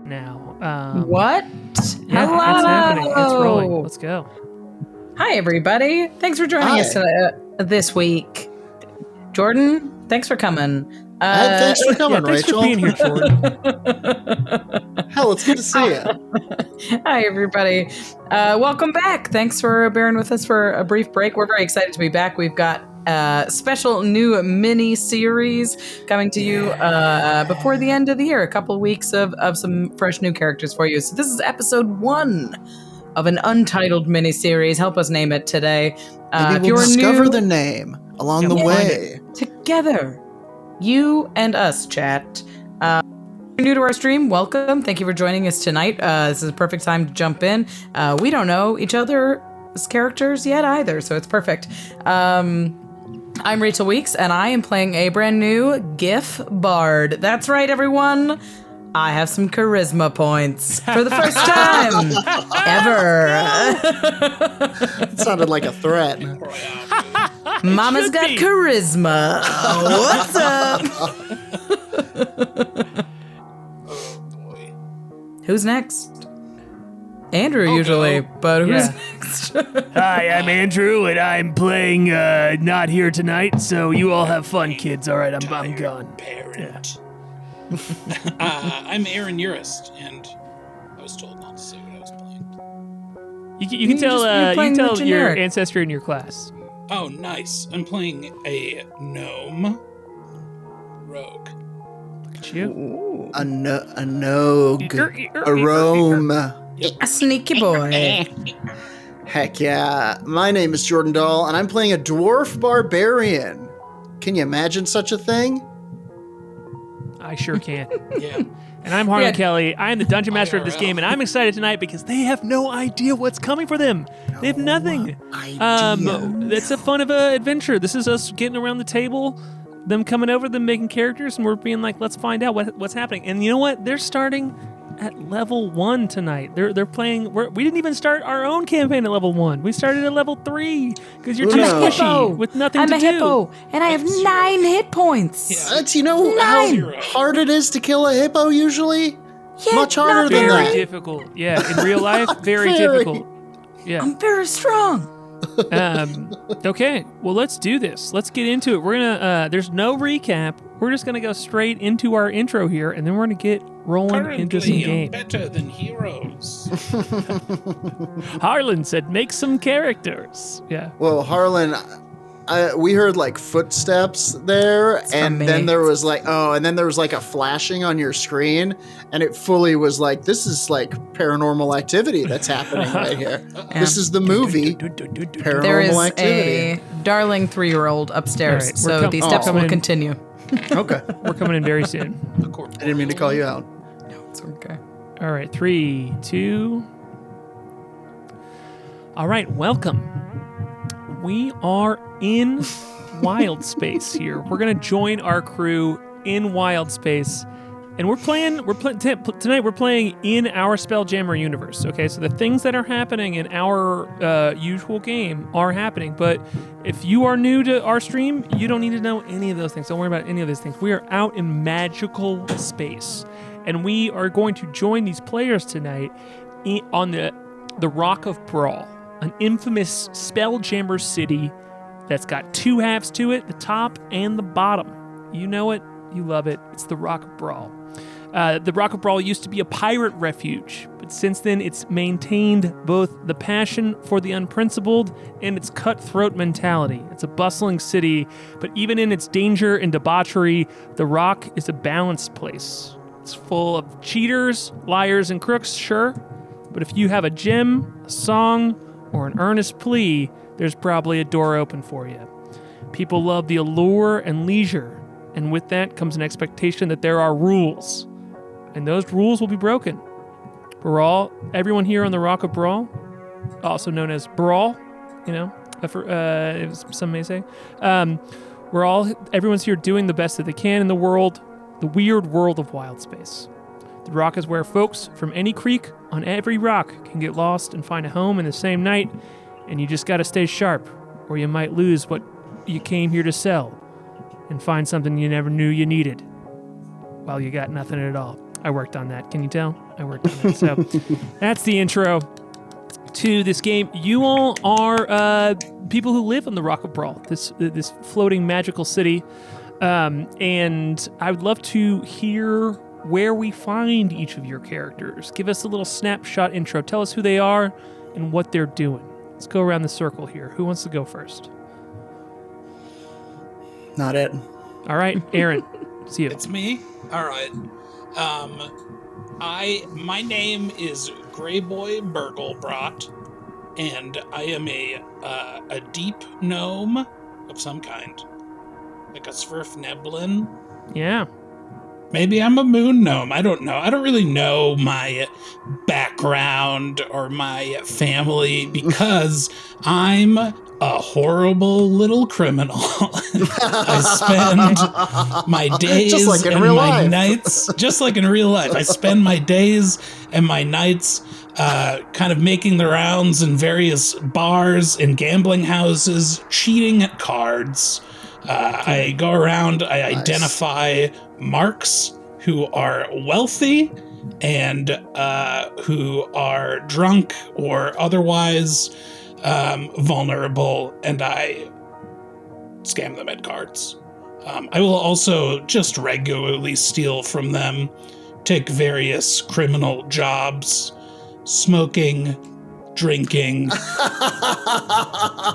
now. What? Yeah, Hello. it's happening. It's rolling. Let's go. Hi, everybody. Thanks for joining us this week. Jordan, thanks for coming. Thanks for coming, thanks Rachel. for being here, Jordan. Hell, it's good to see you. Hi, everybody. Welcome back. Thanks for bearing with us for a brief break. We're very excited to be back. We've got a special new mini-series coming to you before the end of the year. A couple of weeks of some fresh new characters for you. So this is episode 1 of an untitled mini-series. Help us name it today. Maybe we'll discover the name along the way. Together. You and us, chat. If you're new to our stream, welcome. Thank you for joining us tonight. This is a perfect time to jump in. We don't know each other's characters yet either, so it's perfect. I'm Rachel Weeks, and I am playing a brand new GIF Bard. That's right, everyone. I have some charisma points for the first time ever. It sounded like a threat. Mama's got charisma. What's up? Oh boy. Who's next? Andrew usually, but who's next? Hi, I'm Andrew, and I'm playing not here tonight, so you all have fun, kids. All right, I'm gone. Parent. I'm Aaron Urist, and I was told not to say what I was playing. You can tell your generic. ancestry in your class. Oh, nice. I'm playing a gnome rogue. Look at you. A nogue. A rome. A sneaky boy. Heck yeah. My name is Jordan Dahl, and I'm playing a dwarf barbarian. Can you imagine such a thing? I sure can. Yeah. And I'm Harlan Yeah. Kelly. I am the dungeon master of this IRL. game, and I'm excited tonight because they have no idea what's coming for them. They have nothing. It's a fun of an adventure. This is us getting around the table, them coming over, them making characters, and we're being like, let's find out what's happening. And you know what? They're starting at level 1 tonight. They're playing. We didn't even start our own campaign at level 1. We started at level 3 because you're too squishy with nothing to do. I'm a hippo, and I have 9 hit points. Yeah. That's, you know how hard it is to kill a hippo usually? Yeah, Much harder not than Very that. difficult. Yeah, in real life, very Very. difficult. Yeah. I'm very strong. Okay, well, let's do this. Let's get into it. We're gonna. There's no recap. We're just gonna go straight into our intro here, and then we're gonna get rolling into some Currently, I'm game. better than heroes. Harlan said, "Make some characters." Yeah. Well, Harlan, we heard like footsteps there, and me. then there was like, a flashing on your screen, and it fully was like, this is like paranormal activity that's happening right here. This is the movie Paranormal There is Activity. a darling 3-year-old upstairs, All right, we're so these steps coming will in. continue. Okay, We're coming in very soon. The corporal. I didn't mean to call you out. No, it's okay. All right, 3, 2. All right, welcome. We are in Wild Space here. We're gonna join our crew in Wild Space, and tonight. We're playing in our Spelljammer universe. Okay, so the things that are happening in our usual game are happening. But if you are new to our stream, you don't need to know any of those things. Don't worry about any of those things. We are out in magical space, and we are going to join these players tonight on the Rock of Bral, an infamous Spelljammer city that's got 2 halves to it, the top and the bottom. You know it, you love it. It's the Rock of Bral. The Rock of Bral used to be a pirate refuge, but since then it's maintained both the passion for the unprincipled and its cutthroat mentality. It's a bustling city, but even in its danger and debauchery, the Rock is a balanced place. It's full of cheaters, liars, and crooks, sure, but if you have a gem, a song, or an earnest plea, there's probably a door open for you. People love the allure and leisure, and with that comes an expectation that there are rules, and those rules will be broken. Everyone here on the Rock of Bral, also known as Bral, some may say, everyone's here doing the best that they can in the world, the weird world of Wild Space. The Rock is where folks from any creek on every rock can get lost and find a home in the same night, and you just gotta stay sharp, or you might lose what you came here to sell and find something you never knew you needed while you got nothing at all. I worked on that. Can you tell? I worked on it. So that's the intro to this game. You all are people who live on the Rock of Bral, this floating magical city. And I would love to hear where we find each of your characters. Give us a little snapshot intro. Tell us who they are and what they're doing. Let's go around the circle here. Who wants to go first? Not it. All right, Aaron, it's you. It's me? All right. My name is Greyboy Burglebrot, and I am a deep gnome of some kind. Like a Svirfneblin. Yeah. Maybe I'm a moon gnome. I don't know. I don't really know my background or my family because I'm a horrible little criminal. I spend my days Just like in and real my life. nights, just like in real life. I spend my days and my nights kind of making the rounds in various bars and gambling houses, cheating at cards. I go around, I identify marks who are wealthy and who are drunk or otherwise vulnerable, and I scam them at cards. I will also just regularly steal from them, take various criminal jobs, smoking, drinking,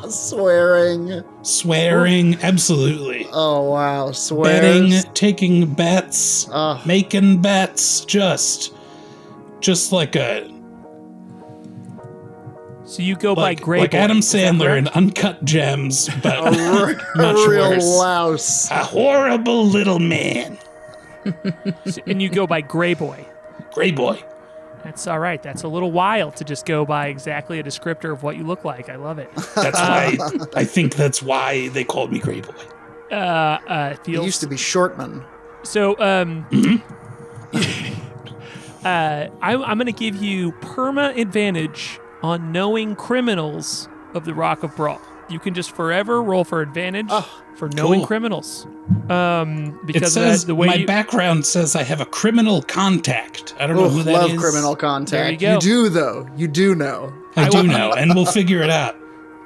Swearing. Absolutely. Oh wow, Betting, swears. taking bets, Ugh. making bets, just like a So you go by Greyboy. like Adam is that Sandler in correct? Uncut Gems, but A much real worse. louse. A horrible little man. And you go by Greyboy. Greyboy. That's all right. That's a little wild to just go by exactly a descriptor of what you look like. I love it. That's why I think that's why they called me Greyboy. It Feels used to be Shortman. so. I'm going to give you perma advantage on knowing criminals of the Rock of Bral. You can just forever roll for advantage for knowing cool. criminals. It Because says of the way my you, background says I have a criminal contact. I don't know who that Love is. criminal contact. There you go. You do though. You do know. I do know, and we'll figure it out.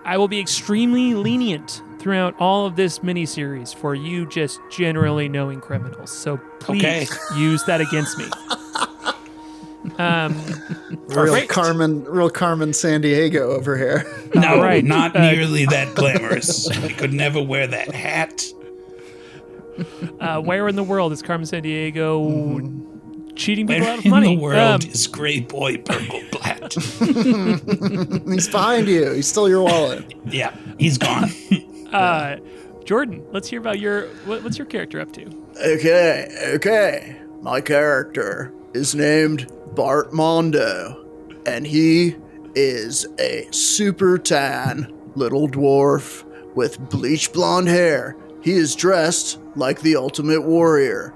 I will be extremely lenient throughout all of this miniseries for you just generally knowing criminals. So please Okay. use that against me. Real Perfect. Carmen San Diego over here. No, All right. not nearly that glamorous. I could never wear that hat. Where in the world is Carmen San Diego cheating people Where out of in money? the world is Greyboy Burgleblatt? He's behind you. He stole your wallet. Yeah, he's gone. Jordan, let's hear about what's your character up to? Okay. My character is named Bart Mondo, and he is a super tan little dwarf with bleach blonde hair. He is dressed like the ultimate warrior.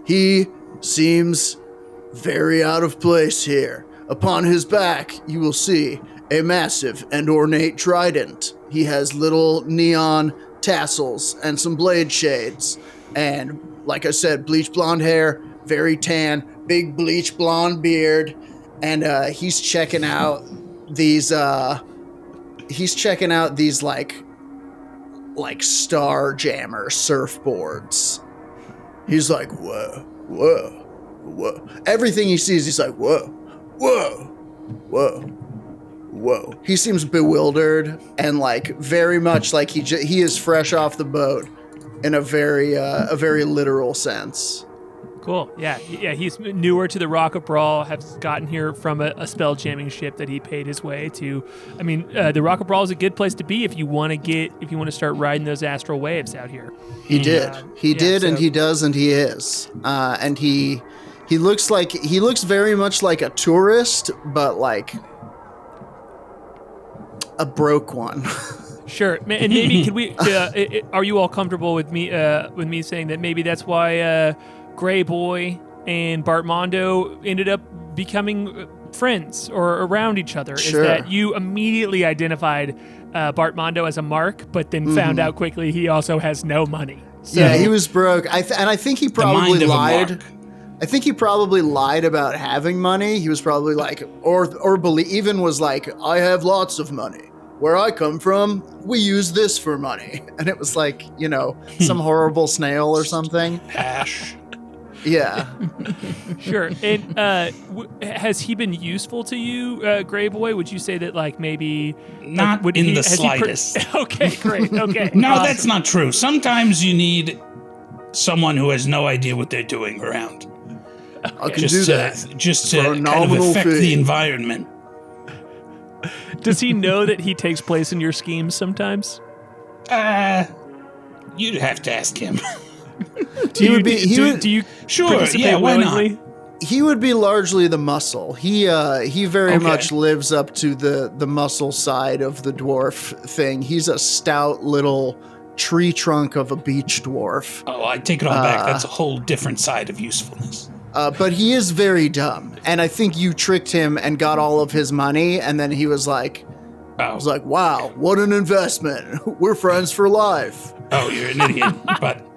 He seems very out of place here. Upon his back, you will see a massive and ornate trident. He has little neon tassels and some blade shades. And like I said, bleach blonde hair, very tan, big bleach blonde beard. And he's checking out these like Star Jammer surfboards. He's like, whoa. Everything he sees, he's like, whoa. He seems bewildered and like very much like he is fresh off the boat in a very literal sense. Cool. Yeah. He's newer to the Rock of Bral, has gotten here from a spell jamming ship that he paid his way to. I mean, the Rock of Bral is a good place to be if you want to start riding those astral waves out here. He did, and he does, and he is, and he looks very much like a tourist, but like a broke one. Sure, and maybe could we? Are you all comfortable with me saying that maybe that's why Greyboy and Bart Mondo ended up becoming friends or around each other? Sure. Is that you immediately identified Bart Mondo as a mark, but then found out quickly he also has no money. So, yeah, he was broke. I think he probably mind of a lied. mark. I think he probably lied about having money. He was probably like, even was like, I have lots of money. Where I come from, we use this for money. And it was like, some horrible snail or something. Hash. Yeah. Sure. And has he been useful to you, Gray Boy? Would you say that, like, maybe... Not in the slightest. Okay, great. Okay. No, awesome. That's not true. Sometimes you need someone who has no idea what they're doing around. I can do that. Just to kind of affect the environment. Does he know that he takes place in your schemes sometimes? You'd have to ask him. Do you Sure, participate yeah, why willingly? not? He would be largely the muscle. He very much lives up to the muscle side of the dwarf thing. He's a stout little tree trunk of a beach dwarf. Oh, I take it all back. That's a whole different side of usefulness. But he is very dumb, and I think you tricked him and got all of his money, and then he was like, wow, what an investment. We're friends for life. Oh, you're an idiot, but...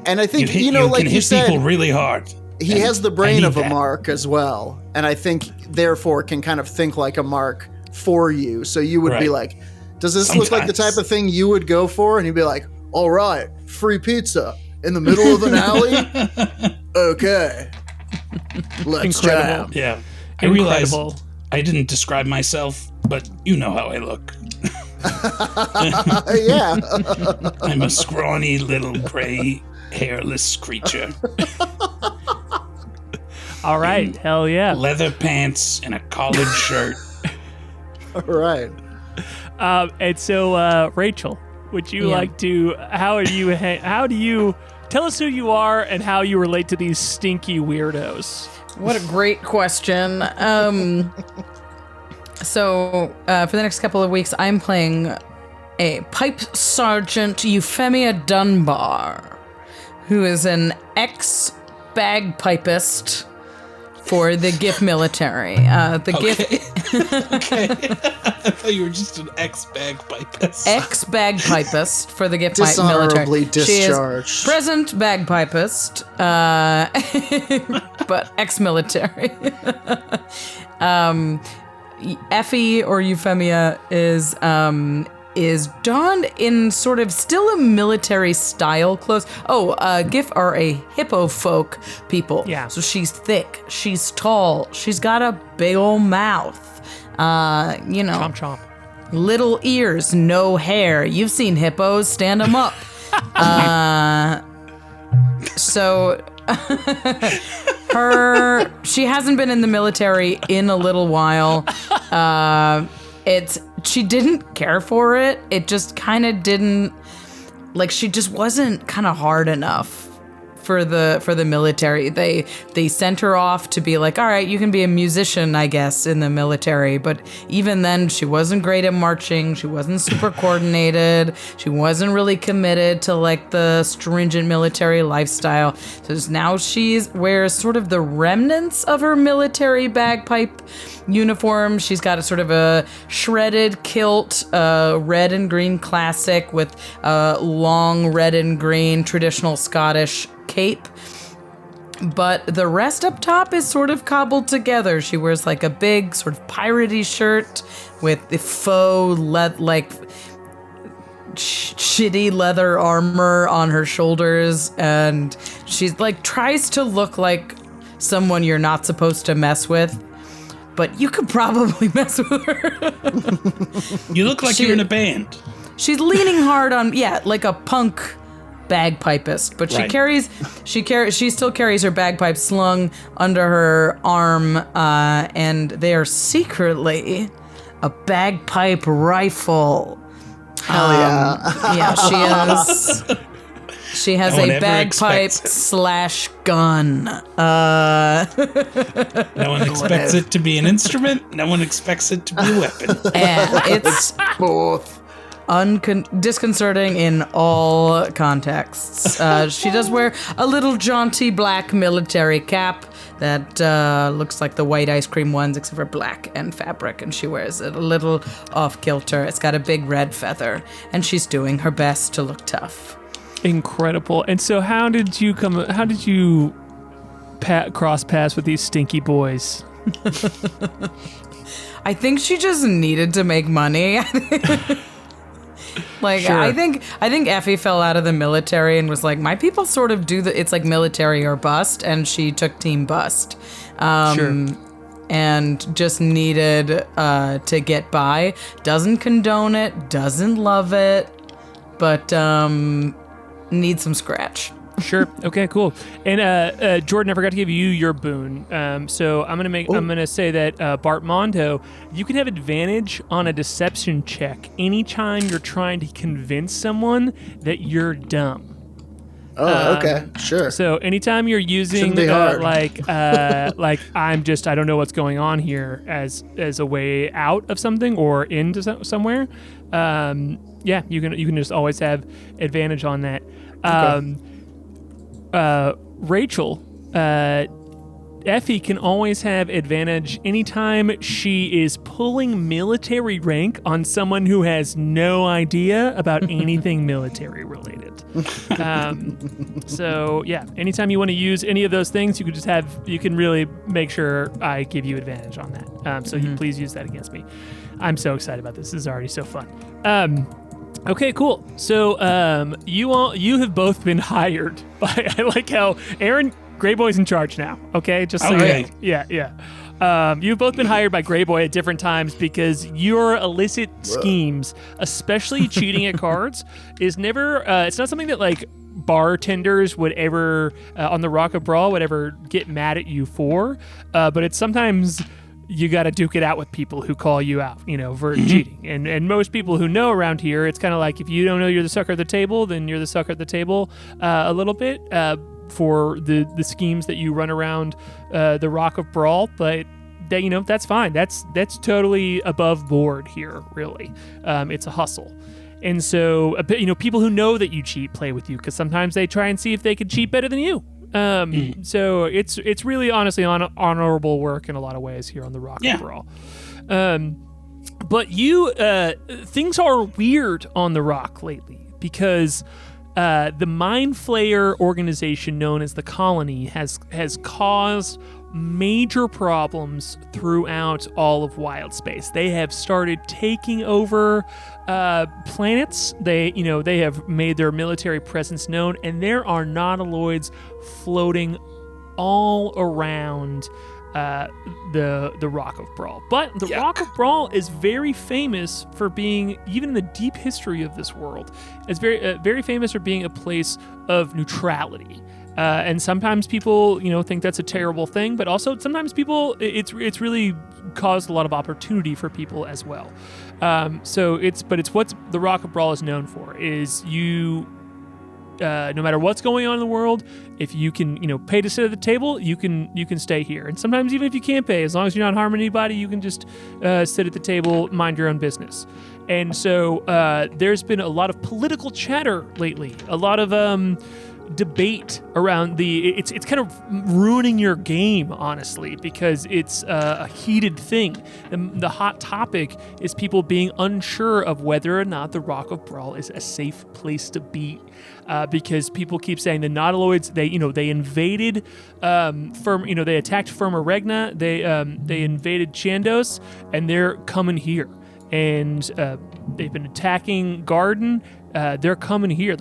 And I think, you like can you hit said, people really hard. he has the brain of a that. mark as well, and I think, therefore, can kind of think like a mark for you. So you would be like, does this look like the type of thing you would go for? And he'd be like, all right, free pizza in the middle of an alley? Okay. Let's jam. Yeah. I realize I didn't describe myself, but you know how I look. Yeah. I'm a scrawny little gray, hairless creature. All right. Hell yeah. Leather pants and a collared shirt. All right. And so, Rachel, would you like to, how do you, tell us who you are and how you relate to these stinky weirdos? What a great question. So, for the next couple of weeks, I'm playing a Pipe Sergeant Euphemia Dunbar, who is an ex-bagpipist for the GIF military. GIF... Okay. I thought you were just an ex-bagpipist. Ex-bagpipist for the GIF Dishonorably military. discharged. She is present bagpipist, but ex-military. Effie, or Euphemia, is donned in sort of still a military style clothes. GIF are a hippo folk people. Yeah. So she's thick, she's tall, she's got a big old mouth. Chomp chomp. Little ears, no hair. You've seen hippos, stand them up. She hasn't been in the military in a little while. She didn't care for it. It just kind of didn't, she just wasn't kind of hard enough for the military. They sent her off to be like, all right, you can be a musician, I guess, in the military. But even then, she wasn't great at marching. She wasn't super coordinated. She wasn't really committed to the stringent military lifestyle. So now she wears sort of the remnants of her military bagpipe uniform. She's got a sort of a shredded kilt, red and green classic with a long red and green traditional Scottish cape. But the rest up top is sort of cobbled together. She wears a big sort of piratey shirt with the faux shitty leather armor on her shoulders, and she's tries to look like someone you're not supposed to mess with. But you could probably mess with her. You look like you're in a band. She's leaning hard on, like a punk bagpipist, but she still carries her bagpipe slung under her arm, and they are secretly a bagpipe rifle. Hell yeah. Yeah, she is. She has a bagpipe / gun. No one expects it to be an instrument. No one expects it to be a weapon. And it's Both. disconcerting in all contexts. She does wear a little jaunty black military cap that looks like the white ice cream ones, except for black and fabric, and she wears it a little off-kilter. It's got a big red feather, and she's doing her best to look tough. Incredible. And so how did you cross paths with these stinky boys. I think she just needed to make money. Like, Sure. I think Effie fell out of the military and was like, my people sort of do it's like military or bust, and she took team bust. Sure. And just needed to get by. Doesn't condone it, doesn't love it, but needs some scratch. Sure. Okay. Cool. And Jordan, I forgot to give you your boon. So I'm gonna say that Bart Mondo, you can have advantage on a deception check anytime you're trying to convince someone that you're dumb. Oh, okay, sure. So anytime you're using Shouldn't be hard. like I don't know what's going on here as a way out of something or into somewhere, yeah, you can just always have advantage on that. Rachel, Effie can always have advantage anytime she is pulling military rank on someone who has no idea about anything military related. So yeah, anytime you want to use any of those things, you can really make sure I give you advantage on that. So you please use that against me. I'm so excited about this. This is already so fun. Okay, cool. So you have both been hired by. I like how Aaron Grey Boy's in charge now. Okay, just so Okay. yeah. You've both been hired by Grey Boy at different times because your illicit schemes, especially cheating at cards, is never. It's not something that like bartenders would ever on the Rock of Brawl would ever get mad at you for, but it's sometimes. You got to duke it out with people who call you out, for cheating. And most people who know around here, it's kind of like if you don't know you're the sucker at the table, then you're the sucker at the table a little bit for the schemes that you run around the Rock of Brawl. But that's fine. That's totally above board here, really. It's a hustle. And so, people who know that you cheat play with you because sometimes they try and see if they can cheat better than you. So it's really honestly honorable work in a lot of ways here on the Rock of Brawl. But things are weird on the Rock lately because the Mind Flayer organization known as the Colony has caused major problems throughout all of Wild Space. They have started taking over planets. They have made their military presence known, and there are nautiloids floating all around the Rock of Brawl. But the Rock of Brawl is very famous for being, even in the deep history of this world, it's very famous for being a place of neutrality. And sometimes people, think that's a terrible thing, but also sometimes people, it's really caused a lot of opportunity for people as well. So it's what the Rock of Brawl is known for is you, no matter what's going on in the world, if you can, pay to sit at the table, you can stay here. And sometimes even if you can't pay, as long as you're not harming anybody, you can just sit at the table, mind your own business. And so there's been a lot of political chatter lately, a lot of debate around it's kind of ruining your game, honestly, because it's a heated thing. The hot topic is people being unsure of whether or not the Rock of Brawl is a safe place to be, because people keep saying the nautiloids, they invaded they attacked Firma Regna, they invaded Chandos, and they're coming here, and they've been attacking Garden. They're coming here,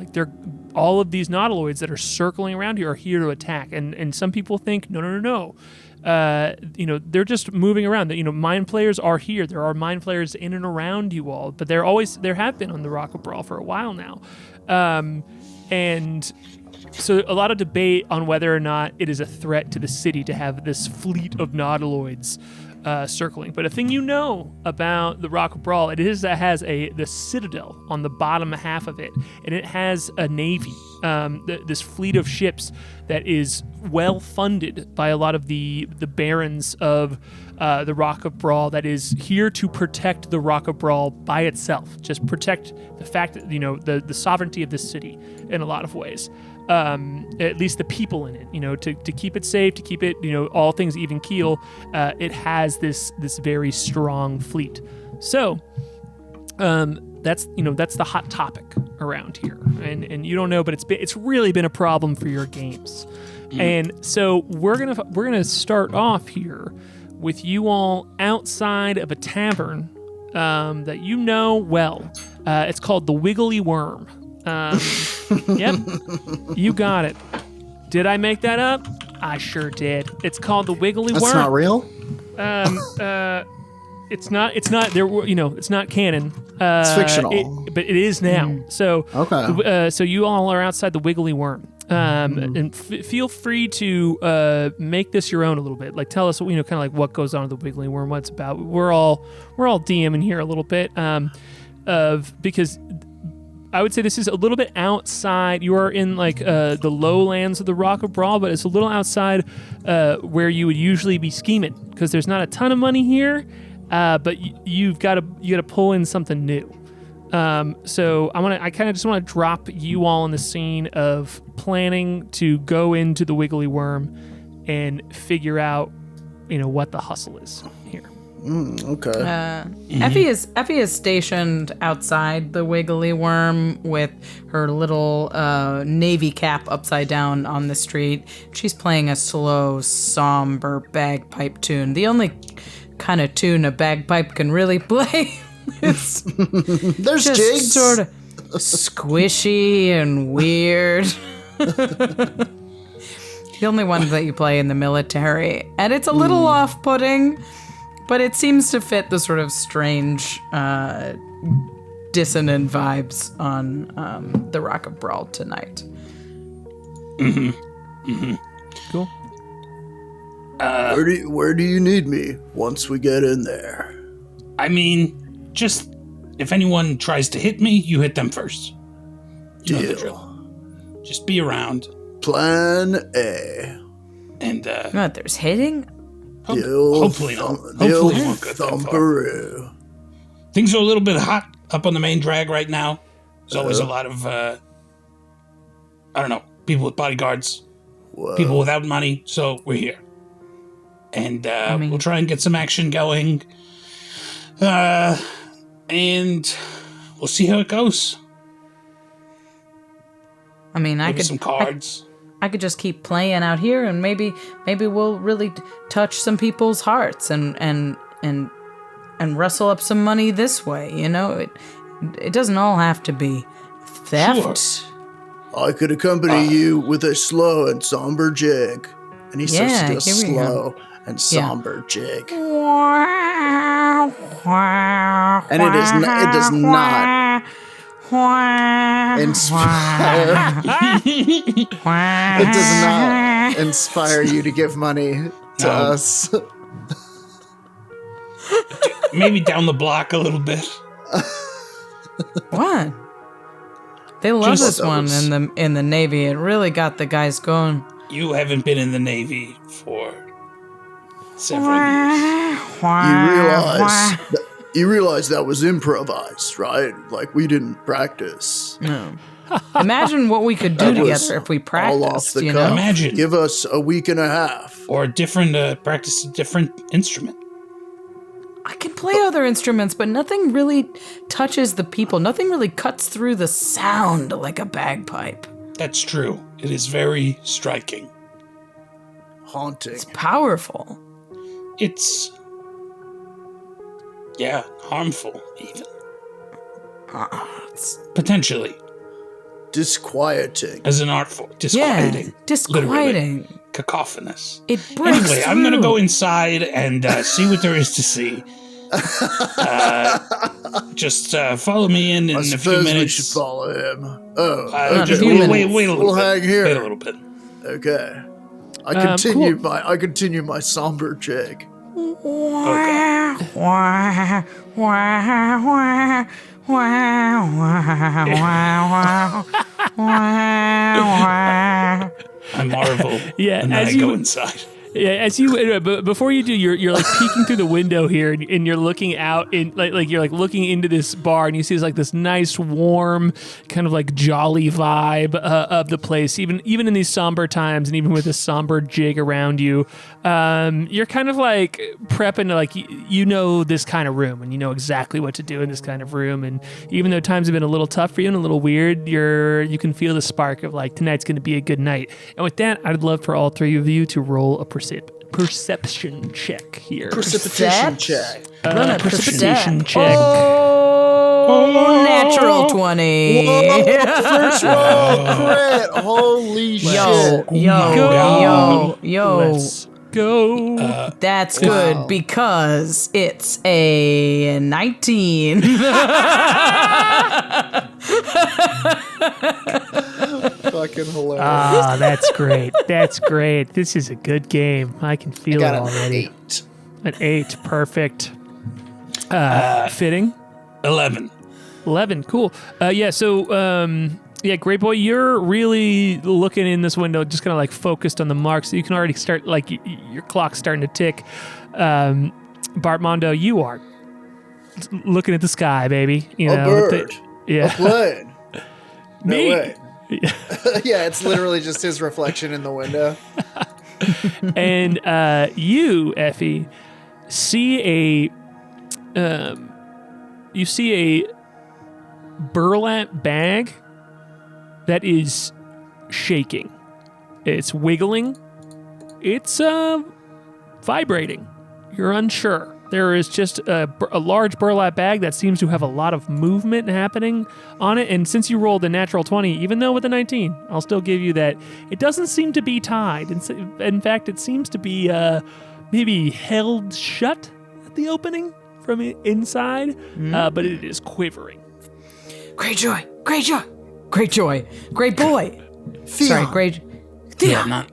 all of these nautiloids that are circling around here are here to attack. And some people think, no. They're just moving around. Mind players are here. There are mind players in and around you all, but there have been on the Rock of Brawl for a while now. And so a lot of debate on whether or not it is a threat to the city to have this fleet of nautiloids circling. But a thing about the Rock of Brawl, it has the Citadel on the bottom half of it, and it has a navy, this fleet of ships that is well funded by a lot of the barons of the Rock of Brawl, that is here to protect the Rock of Brawl by itself, just protect the fact that the sovereignty of this city in a lot of ways. At least the people in it, to keep it safe, to keep it, all things even keel, it has this very strong fleet. So that's the hot topic around here, and you don't know, but it's really been a problem for your games. And so we're gonna start off here with you all outside of a tavern that you know well. It's called the Wiggly Worm. Yep, you got it. Did I make that up? I sure did. It's called the Wiggly Worm. That's not real? It's not there. It's not canon. It's fictional. But it is now. So Okay. so you all are outside the Wiggly Worm. And feel free to make this your own a little bit. Like, tell us, kind of like what goes on with the Wiggly Worm, what it's about. We're all DMing here a little bit, because I would say this is a little bit outside. You are in like the lowlands of the Rock of Bral, but it's a little outside where you would usually be scheming, because there's not a ton of money here, but you got to pull in something new. So I kind of just want to drop you all in the scene of planning to go into the Wiggly Worm and figure out, what the hustle is here. Okay. Effie is stationed outside the Wiggly Worm with her little navy cap upside down on the street. She's playing a slow, somber bagpipe tune. The only kind of tune a bagpipe can really play. It's There's just jigs. sort of squishy and weird. The only one that you play in the military. And it's a little off-putting, but it seems to fit the sort of strange, dissonant vibes on the Rock of Bral tonight. Cool. Where do you need me once we get in there? I mean, just if anyone tries to hit me, you hit them first. You know the drill. Deal. Just be around. Plan A. And What, there's hitting? hopefully not. Hopefully it won't go that far. Thumperoo. Things are a little bit hot up on the main drag right now. There's always a lot of, people with bodyguards, Well, people without money, so we're here. And we'll try and get some action going. And we'll see how it goes. I mean, Maybe some cards. I could just keep playing out here, and maybe we'll really touch some people's hearts and rustle up some money this way. It doesn't all have to be theft. Sure. I could accompany you with a slow and somber jig. And he starts to do a here we go. slow and somber jig. And And it does not inspire. It does not inspire you to give money to No. us. Maybe down the block a little bit. What? They love Just this one those. in the Navy. It really got the guys going. You haven't been in the Navy for several years. You realize that was improvised, right? Like we didn't practice. No. Imagine what we could do That was together if we all off practiced, the you cuff. know? Imagine. Give us a week and a half. Or practice a different instrument. I can play other instruments, but nothing really touches the people. Nothing really cuts through the sound like a bagpipe. That's true. It is very striking. Haunting. It's powerful. It's, harmful even. Potentially, Disquieting. as an art form. Disquieting. Yeah, disquieting. Literally. Cacophonous. It breaks Anyway, I'm going to through. go inside and see what there is to see. Just follow me in I a few suppose we minutes. should follow him. Oh, Not a Just few wait minutes. a little We'll bit. hang here. Wait a little bit. Okay. I continue my somber jig. Okay. I marvel. Yeah, And then as I you- go inside. Yeah, as you before you do, you're like peeking through the window here, and you're looking out in like you're like looking into this bar, and you see like this nice, warm, kind of like jolly vibe of the place. Even in these somber times, and even with this somber jig around you, you're kind of like prepping to like you know this kind of room, and you know exactly what to do in this kind of room. And even though times have been a little tough for you and a little weird, you can feel the spark of like tonight's going to be a good night. And with that, I'd love for all three of you to roll a perception check here. Precipitation check. Run a Precipitation check. Oh, natural 20. First roll crit. Holy shit. Yo. Let's go. That's good because it's a 19. Fucking hilarious. Ah, that's great. That's great. This is a good game. I can feel it already. 8. An 8. Perfect. Fitting. 11. 11. Cool. So, Great Boy, you're really looking in this window, just kind of like focused on the mark, so you can already start, like, your clock's starting to tick. Bartmondo, you are looking at the sky, baby. You know, bird. A plane. No Me. way. Yeah, it's literally just his reflection in the window. And you, Effie, see a burlap bag that is shaking. It's wiggling. It's vibrating. You're unsure. There is just a large burlap bag that seems to have a lot of movement happening on it. And since you rolled a natural 20, even though with a 19, I'll still give you that. It doesn't seem to be tied. In fact, it seems to be maybe held shut at the opening from inside, but it is quivering. Great joy. Great boy. Sorry, great. Yeah,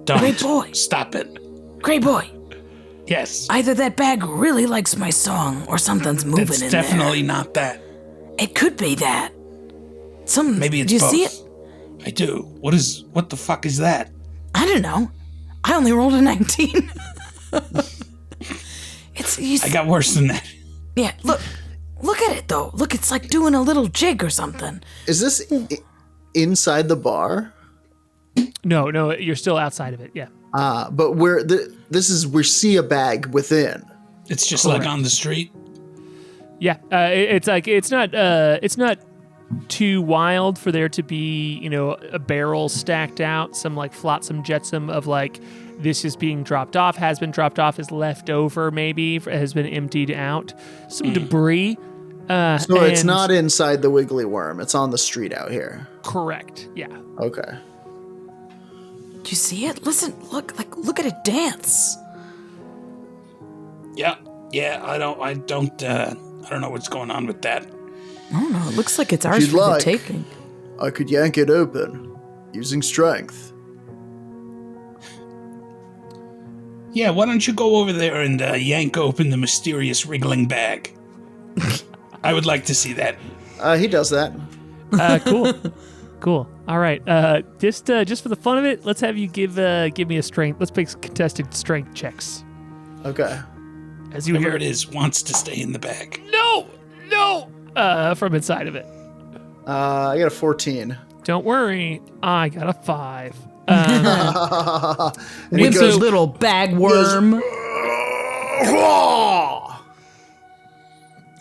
don't. Great boy. Stop it. Great boy. Yes. Either that bag really likes my song or something's moving That's in there. definitely not that. It could be that. Maybe it's do you both. see it? I do. What the fuck is that? I don't know. I only rolled a 19. I got worse than that. Yeah, look at it though. Look, it's like doing a little jig or something. Is this inside the bar? No, you're still outside of it. Yeah. But we see a bag within. It's just like on the street. Yeah, it's not too wild for there to be, a barrel stacked out, some like flotsam jetsam of like this is being dropped off, has been dropped off, is left over, maybe has been emptied out, some debris. So it's not inside the Wiggly Worm; it's on the street out here. Correct. Yeah. Okay. Do you see it? Listen, look at it dance. Yeah. I don't know what's going on with that. I don't know. It looks like it's ours for the taking. I could yank it open using strength. Yeah, why don't you go over there and yank open the mysterious wriggling bag? I would like to see that. He does that. Cool. All right. Just for the fun of it, let's have you give me a strength. Let's make contested strength checks. Okay. As you Whoever it is wants to stay in the bag. No. From inside of it. I got a 14. Don't worry, I got a 5. Wimpy little bagworm.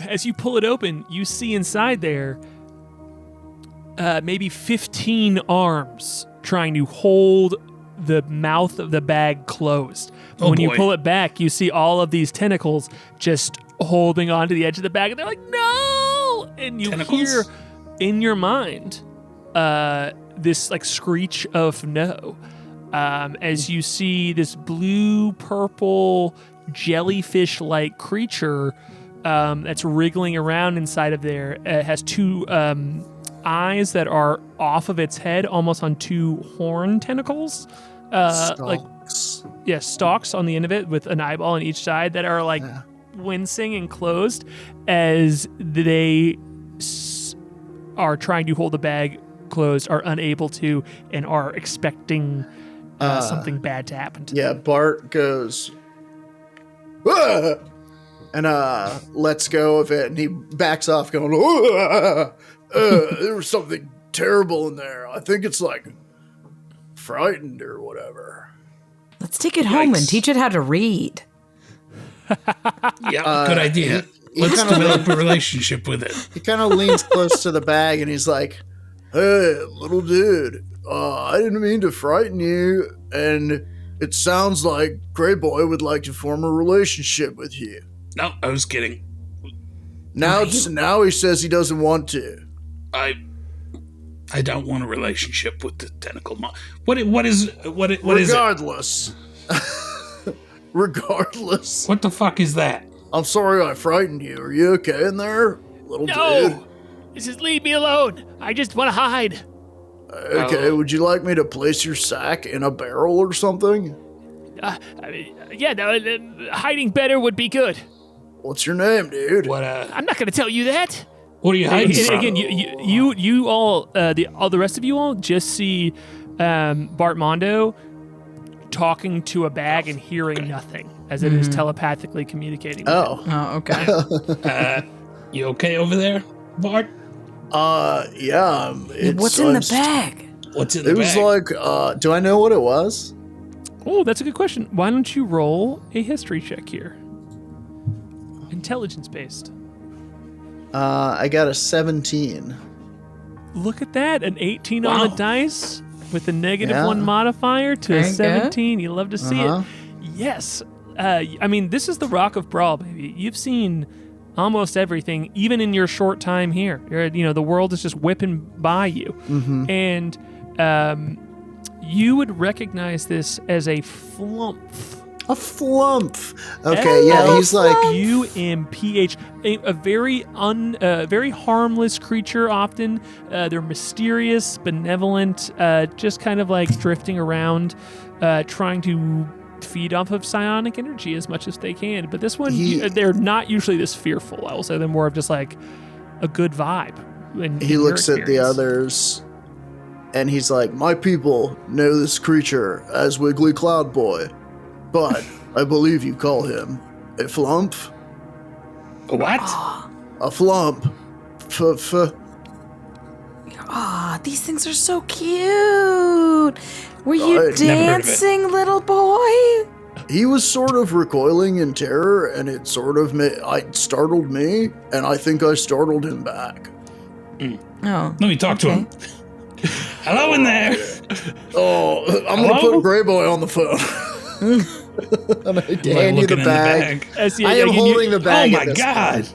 As you pull it open, you see inside there maybe 15 arms trying to hold the mouth of the bag closed. When you pull it back, you see all of these tentacles just holding onto the edge of the bag, and they're like, no! And you hear in your mind this like screech of no. As you see this blue-purple jellyfish-like creature that's wriggling around inside of there. It has 2 eyes that are off of its head, almost on 2 horn tentacles. Stalks. Stalks on the end of it with an eyeball on each side that are like wincing and closed as they are trying to hold the bag closed, are unable to, and are expecting something bad to happen to Yeah, Bart goes, "Ah!" and lets go of it, and he backs off, going, "Ah! There was something terrible in there. I think it's like frightened or whatever." Let's take it home and Yikes. teach it how to read. Yeah, good idea. Let's develop a relationship with it. He kind of leans close to the bag, and he's like, "Hey, little dude, I didn't mean to frighten you, and it sounds like Grey Boy would like to form a relationship with you." No, I was kidding. Now he says he doesn't want to. I don't want a relationship with the tentacle mon. What is it? Regardless. Regardless. What the fuck is that? I'm sorry I frightened you. Are you okay in there, little dude? No! Just leave me alone. I just want to hide. Okay, would you like me to place your sack in a barrel or something? Hiding better would be good. What's your name, dude? What I'm not going to tell you that. What are you hiding And from? again, you all, the rest of you all just see Bart Mondo talking to a bag and hearing nothing, as it is telepathically communicating. with him. Oh, okay. You okay over there, Bart? Yeah. What's in the bag? What's in the It bag? was like, do I know what it was? Oh, that's a good question. Why don't you roll a history check here? Intelligence based. I got a 17. Look at that, an 18 on the Wow. dice with a negative Yeah. 1 modifier to a Very good. 17. You love to see Uh-huh. it. Yes. I mean, this is the Rock of Bral, baby. You've seen almost everything, even in your short time here. The world is just whipping by you. Mm-hmm. And you would recognize this as a flump. A flump. Okay, yeah, he's like, UMPH, a very very harmless creature. Often, they're mysterious, benevolent, just kind of like drifting around, trying to feed off of psionic energy as much as they can. But this one, they're not usually this fearful. I will say they're more of just like a good vibe. he looks at the others, and he's like, "My people know this creature as Wiggly Cloud Boy, but I believe you call him a flump. A what? A flump. These things are so cute. Were you I'd never heard of it. dancing, little boy? He was sort of recoiling in terror, and it sort of startled me, and I think I startled him back. Oh. Let me talk to him. Hello in there. Oh, I'm gonna Hello? put Grey Boy on the phone. And I hand you looking the in the bag. As you, I am you- holding the Oh bag. my at this god.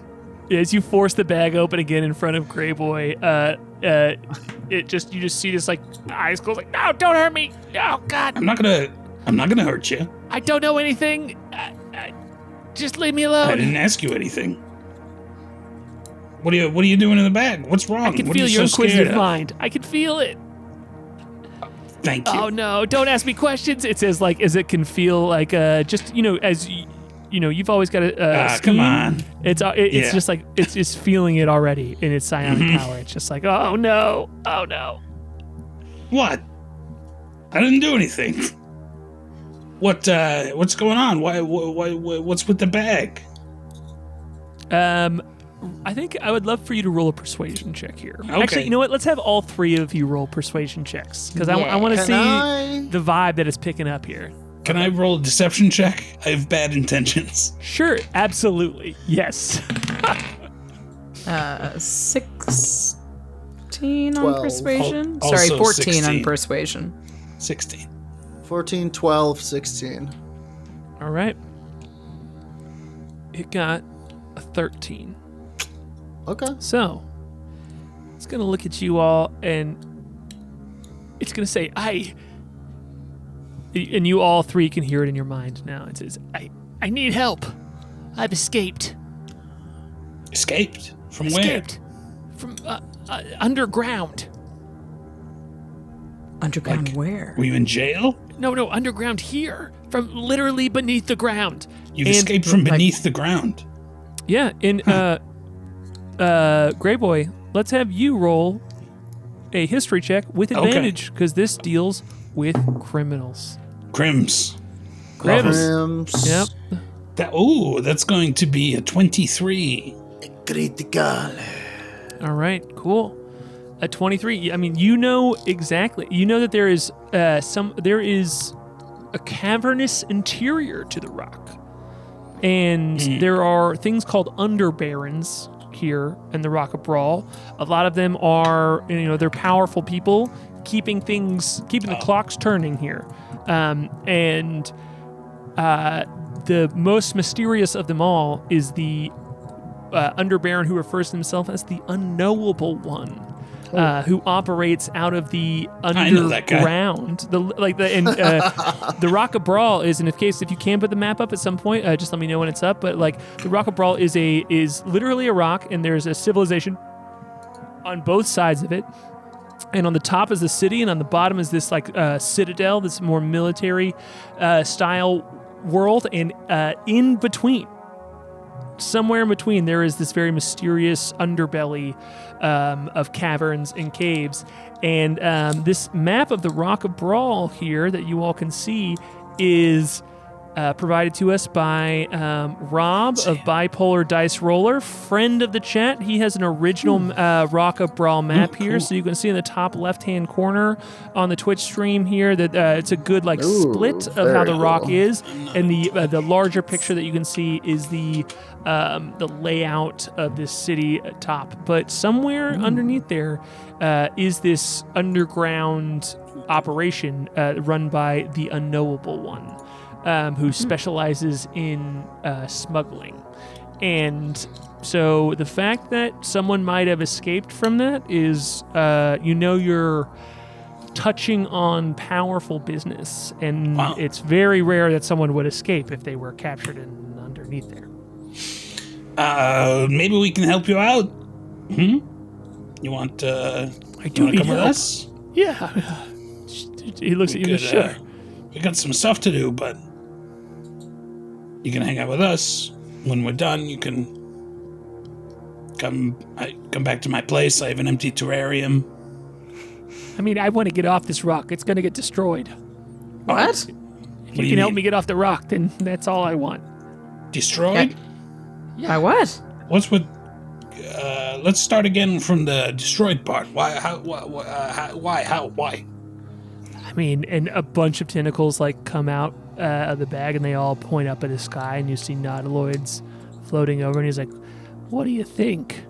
as you force the bag open again in front of Grey Boy, you just see this like eyes closed, like, no, don't hurt me. Oh God, I'm not gonna hurt you. I don't know anything. Just leave me I alone. didn't ask you anything. What are you doing in the bag? What's wrong? I can what are feel you your so scared inquisitive of? mind. I can feel it. Thank you. Oh no, don't ask me questions. It says like as it can feel like just as you've always got a scheme. Come on. It's Yeah. just like it's just feeling it already in its psionic Mhm. power. It's just like, oh no. What? I didn't do anything. What's going on? Why what's with the bag? I think I would love for you to roll a persuasion check here. Okay. Actually, you know what? Let's have all three of you roll persuasion checks because I want to Can see I? the vibe that is picking up here. Can I roll a deception check? I have bad intentions. Sure, absolutely, yes. 16 on 12. persuasion? Al- Sorry, also 14 on 16. persuasion. 16. 14, 12, 16. All right. It got a 13. Okay. So, it's going to look at you all and it's going to say, and you all three can hear it in your mind now. It says, I need help. I've escaped. Escaped? From Escaped. From underground. Underground Like- where? Were you in jail? No, underground here. From literally beneath the ground. You've And- escaped from beneath the ground. Yeah, and Grey Boy, let's have you roll a history check with Okay. advantage because this deals with criminals. Crims. Crims. Yep. That's going to be a 23. Critical. All right, cool. A 23. I mean, you know exactly. You know that there is a cavernous interior to the rock. And there are things called underbarons here in the Rock of Bral. A lot of them are, they're powerful people keeping the clocks turning here. The most mysterious of them all is the underbaron who refers to himself as the Unknowable One. Who operates out of the underground? The Rock of Bral is, and if you can put the map up at some point, just let me know when it's up. But the Rock of Bral is literally a rock, and there's a civilization on both sides of it. And on the top is the city, and on the bottom is this citadel, this more military style world, and in between. Somewhere in between, there is this very mysterious underbelly of caverns and caves. And this map of the Rock of Bral here that you all can see is provided to us by Rob of Bipolar Dice Roller, friend of the chat. He has an original Rock of Bral map here, cool. So you can see in the top left-hand corner on the Twitch stream here that it's a good split of how the rock is, and the larger picture that you can see is the layout of this city at top. But somewhere underneath there is this underground operation run by the Unknowable One. Who specializes in smuggling. And so the fact that someone might have escaped from that is, you're touching on powerful business. And It's very rare that someone would escape if they were captured underneath there. Maybe we can help you out. You want I you do want to need come with help. us? Yeah. He looks at you. Sure. We got some stuff to do, but you can hang out with us. When we're done, you can come back to my place. I have an empty terrarium. I mean, I want to get off this rock. It's going to get destroyed. What? If you can help me get off the rock, then that's all I want. Destroyed? Yeah. By what? What's with... let's start again from the destroyed part. Why? Why? I mean, and a bunch of tentacles come out of the bag, and they all point up at the sky, and you see nautiloids floating over, and he's like, "What do you think?"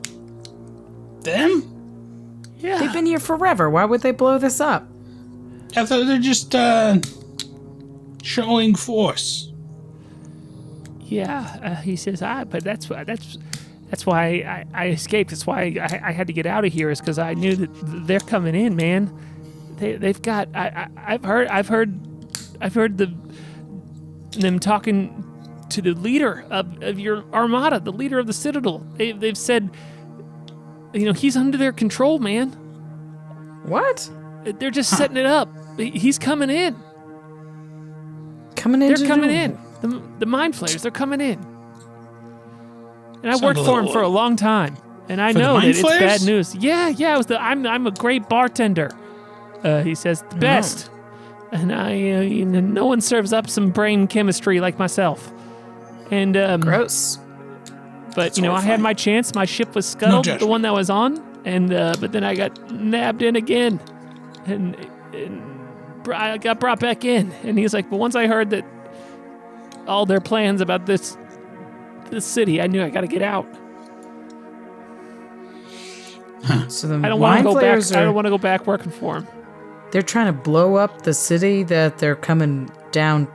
Them? Yeah, they've been here forever. Why would they blow this up? I thought they're just showing force. Yeah, he says, but that's why I escaped. That's why I had to get out of here. Is because I knew that they're coming in, man. They've got. I've heard them talking to the leader of your armada, the leader of the Citadel. They've said, he's under their control, man. What? They're just setting it up. He's coming in. Coming in. They're coming in. The mind flayers. They're coming in. And I worked for him for a long time, and I know that it's bad news. Yeah. I'm a great bartender. He says the best. And no one serves up some brain chemistry like myself. And gross. But I had my chance. My ship was scuttled, the one that was on, and but then I got nabbed in again, and I got brought back in. And he's like, but once I heard that all their plans about this city, I knew I got to get out. So the I don't want to go back. I don't want to go back working for him. They're trying to blow up the city that they're coming down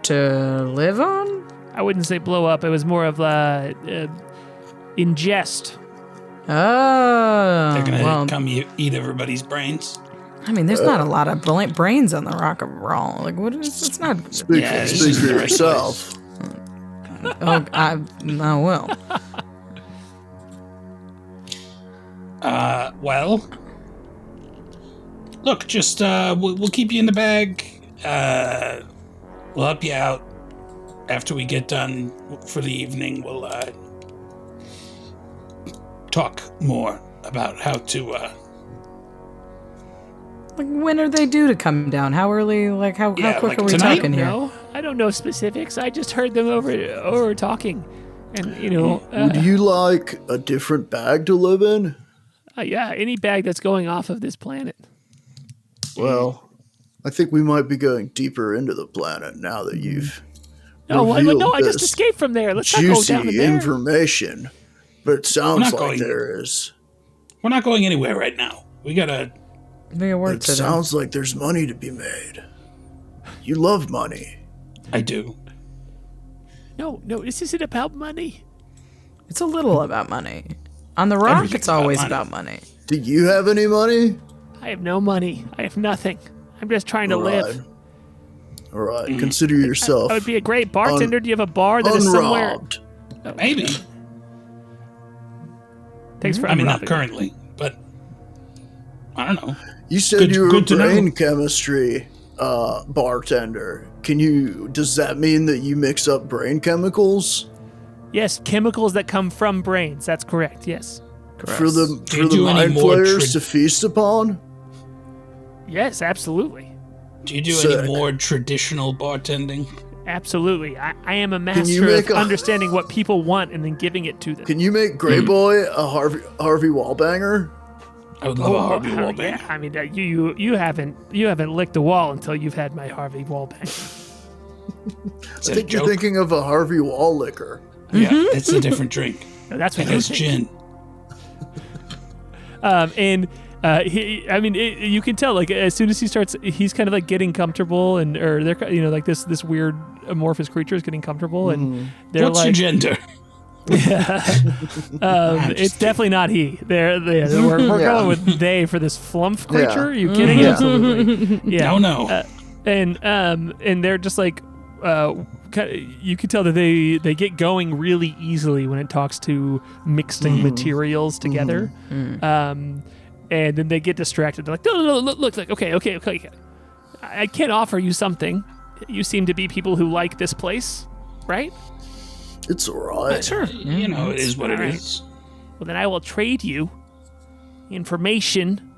to live on? I wouldn't say blow up. It was more of ingest. Oh. They're going to come eat everybody's brains. I mean, there's not a lot of brains on the Rock of Bral. What is it's not... Speak for yourself. I will. Well... Look, just, we'll keep you in the bag. We'll help you out. After we get done for the evening, we'll, talk more about how to, When are they due to come down? How early? Like how Yeah, quick like are we tonight? talking here? No, I don't know specifics. I just heard them over talking, and Would you like a different bag to live in? yeah, any bag that's going off of this planet. Well, I think we might be going deeper into the planet now that you've No, I revealed just this escaped from there. Let's not go juicy down in there. information. But it sounds not like going- there is. We're not going anywhere right now. We gotta. We got work It to do. sounds like there's money to be made. You love money. I do. No, this isn't about money. It's a little about money. On the rock, Everything's it's always about about money. money. Do you have any money? I have no money. I have nothing. I'm just trying to live. All right. Consider yourself I would be a great bartender. Do you have a bar that is somewhere? unrobbed. Maybe. Thanks for I mean, not unwrapping. currently, but I don't know. You said Good- you were good a to know. brain chemistry bartender. Does that mean that you mix up brain chemicals Yes, chemicals that come from brains. That's correct. Yes. for you the do any mind more players to feast upon? Yes, absolutely. Do you do Sick. any more traditional bartending? Absolutely. I am a you master make of a- understanding what people want and then giving it to them. Can you make Grey Boy a Harvey Wallbanger? I would love a Harvey Oh, Wallbanger. yeah. I mean, you haven't licked a wall until you've had my Harvey Wallbanger. Is I that a think you're joke? thinking of a Harvey Wall liquor. Yeah, it's a different drink. No, that's what It you has think. gin. You can tell like as soon as he starts, he's kind of like getting comfortable, or they're like this weird amorphous creature is getting comfortable, and they're What's your like, gender? it's definitely not he. We're going with they for this flump creature. Are you kidding? Yeah. Absolutely. Yeah. No. And they're just like you can tell that they get going really easily when it talks to mixing materials together. And then they get distracted. They're like, no, look, like, okay. I can offer you something. You seem to be people who like this place, right? It's alright. Sure. You know, it is what it Alright. is. Well, then I will trade you information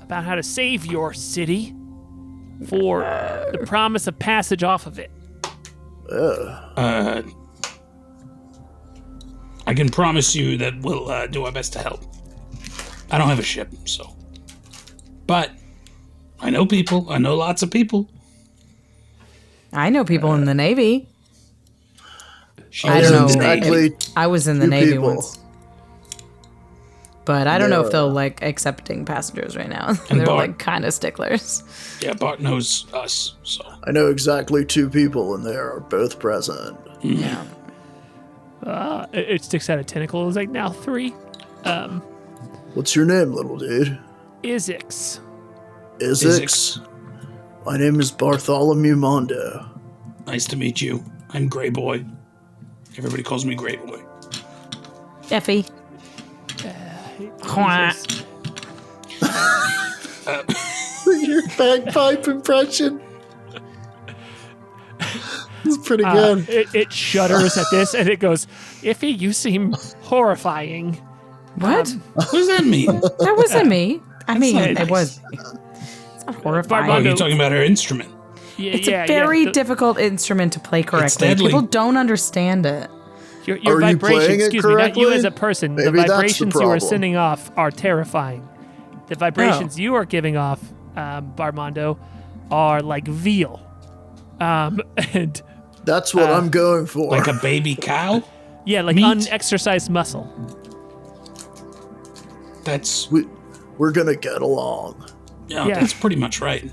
about how to save your city for the promise of passage off of it. I can promise you that we'll do our best to help. I don't have a ship, so. But I know people. I know lots of people. I know people in the Navy. She I was don't in know. the Navy. I was in the Two Navy people. once. But I don't know if Yeah. they'll like accepting passengers right now. And They're Bart. like kind of sticklers. Yeah, Bart knows us, so. I know exactly 2 people, and they are both present. Yeah. It sticks out a tentacle. It's like now 3. What's your name, little dude? Izix. Isix? My name is Bartholomew Mondo. Nice to meet you. I'm Grey Boy. Everybody calls me Grey Boy. Effie. Your bagpipe impression? It's pretty good. It shudders at this and it goes, Iffy, you seem horrifying. What? What does that mean? That wasn't me. I mean, not it nice. was me. It's not horrifying. Oh, you're talking about our instrument. Yeah, It's a very The- difficult instrument to play correctly. deadly. People don't understand it. Your Are you playing vibrations, it excuse me, not you correctly? as a person. Maybe the that's the vibrations you are problem. sending off are terrifying. The vibrations you are giving off, Barmondo, are like veal. And That's what I'm going for. Like a baby cow? yeah, like Meat. unexercised muscle. That's We're gonna get along. yeah, Yeah. that's pretty much right.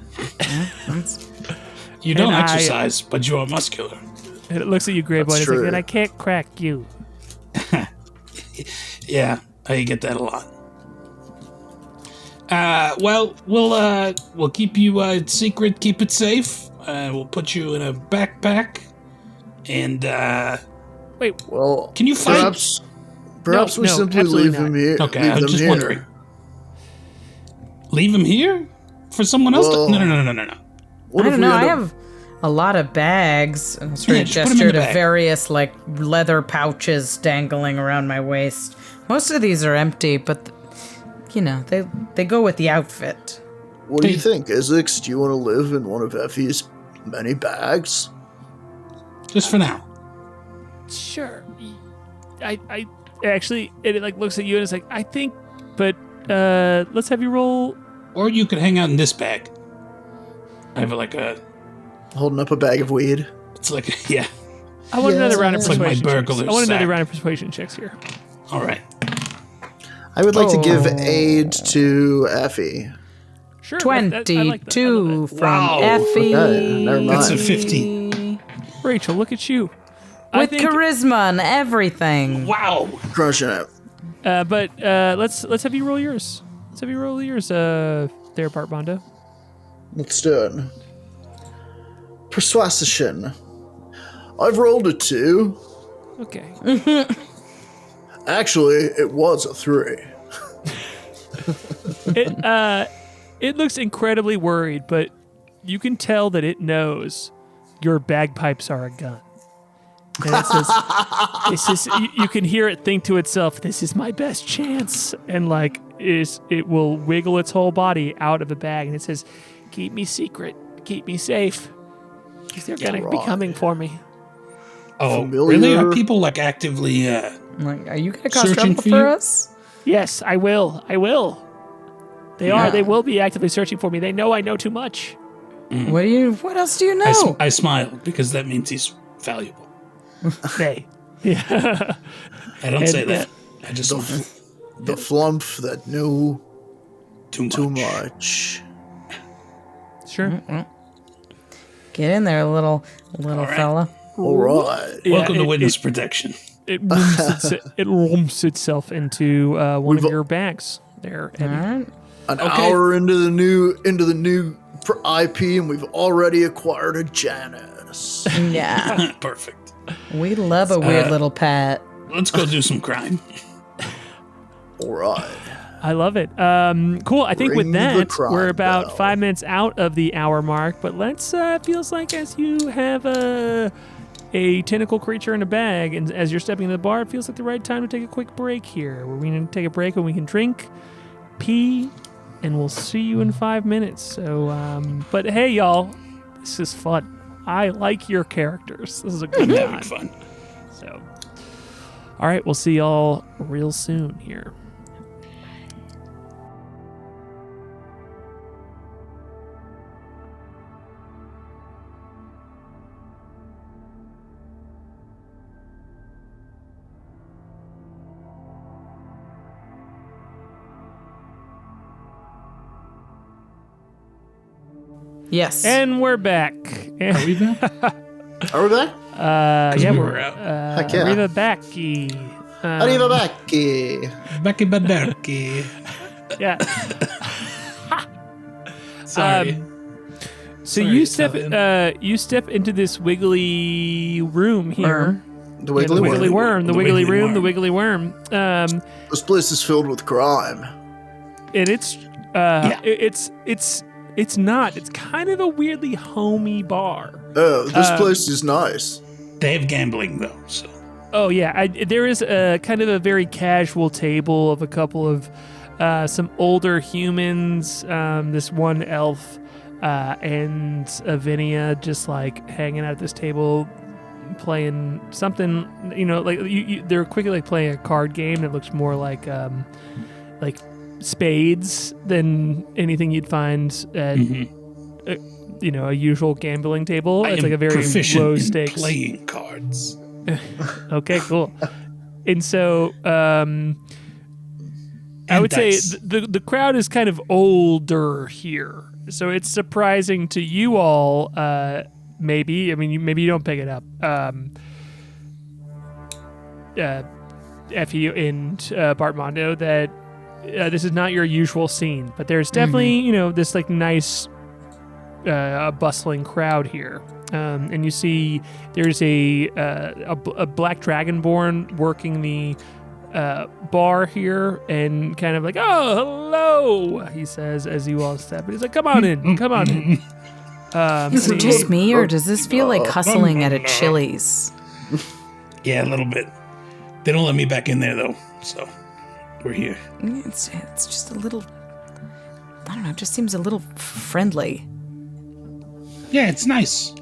You don't And exercise, but you are muscular. And it looks at you, Grey Boy, and That's it's like, true. and I can't crack you. Yeah, I get that a lot. Well, we'll keep you secret, keep it safe. We'll put you in a backpack, and Wait, Well, Can you fight? Perhaps we No, simply absolutely leave him not. here. okay, leave I was them just here. wondering. Leave him here for someone else? Well- No. What I if don't we know. I end up- have a lot of bags. And sort Yeah, of just put 'em in gesture the to bag. various like leather pouches dangling around my waist. Most of these are empty, but you know they go with the outfit. What do you think, Isix? Do you want to live in one of Effie's many bags? Just for now. Sure. I actually, it like looks at you and it's like, I think, but let's have you roll. Or you could hang out in this bag. I have like a... Holding up a bag of weed. It's like, yeah. I want another round of It's like my persuasion checks. burglar I want another sack. round of persuasion checks here. All right. I would like to give aid to Effie. Sure. I like that. 22 from Wow. Effie. Okay, never mind. That's a 15. Rachel, look at you. I With think, charisma and everything. Wow. Crushing it. but let's have you roll yours. Let's have you roll yours, there, Bart Bondo. Let's do it. Persuasion. I've rolled a 2. Okay. Actually, it was a 3. It looks incredibly worried, but you can tell that it knows your bagpipes are a gun. And it says, "This is." You can hear it think to itself, "This is my best chance," and like it will wiggle its whole body out of the bag, and it says, "Keep me secret, keep me safe, because they're gonna be right. coming for me." Oh, Familiar. really? Are people like actively... Like, are you going to cause Searching trouble for for you? us? Yes, I will. I will. They are. Yeah. They will be actively searching for me. They know I know too much. What else do you know? I smile because that means he's valuable. They. Yeah. I don't And, say that. I just smile. The flump that knew Too too much. much. Sure. Get in there, little right. fella. All right. Yeah, Welcome to it- witness protection. It rumps itself into one of your bags there. All Eddie. right. An Okay. hour into the new IP, and we've already acquired a Janice. Yeah. Perfect. We love a weird little pet. Let's go do some crime. All right. I love it. Cool. I think Ring with the that, crime we're about bell. 5 minutes out of the hour mark. But let's, feels like as you have a tentacle creature in a bag, and as you're stepping into the bar, it feels like the right time to take a quick break here. We're going to take a break and we can drink, pee, and we'll see you in 5 minutes. So, but hey, y'all, this is fun. I like your characters. This is a good I'm time. having fun. So, all right, we'll see y'all real soon here. Yes. And we're back. Are we back? Are we back? Yeah, we we're were out. Heck yeah. Riva Backy. Arriva Becky. Becky Baderky. Yeah. Sorry. So Sorry, you step into this wiggly room here. The Yeah, Wiggly, wiggly Worm. worm. The The wiggly wiggly room. worm. The wiggly worm. This place is filled with crime. And it's not. It's kind of a weirdly homey bar. Oh, this place is nice. They have gambling, though, so... Oh yeah, there is a kind of a very casual table of a couple of some older humans, this one elf, and Avinia just like hanging out at this table, playing something. You know, like they're quickly like playing a card game that looks more like spades than anything you'd find at a usual gambling table. I It's am like a very proficient low in stakes. playing cards. Okay, cool. And so I would dice. say the crowd is kind of older here. So it's surprising to you all, maybe. I mean, maybe you don't pick it up. Effie and Bart Mondo, that this is not your usual scene. But there's definitely, this like nice bustling crowd here. And you see there's a black dragonborn working the bar here, and kind of like, oh, hello, he says as you all step. And he's like, come on in, come on in. Is it just me, or does this feel like hustling at a Chili's? Yeah, a little bit. They don't let me back in there, though, so we're here. It's just a little I don't know, it just seems a little friendly. Yeah, it's nice.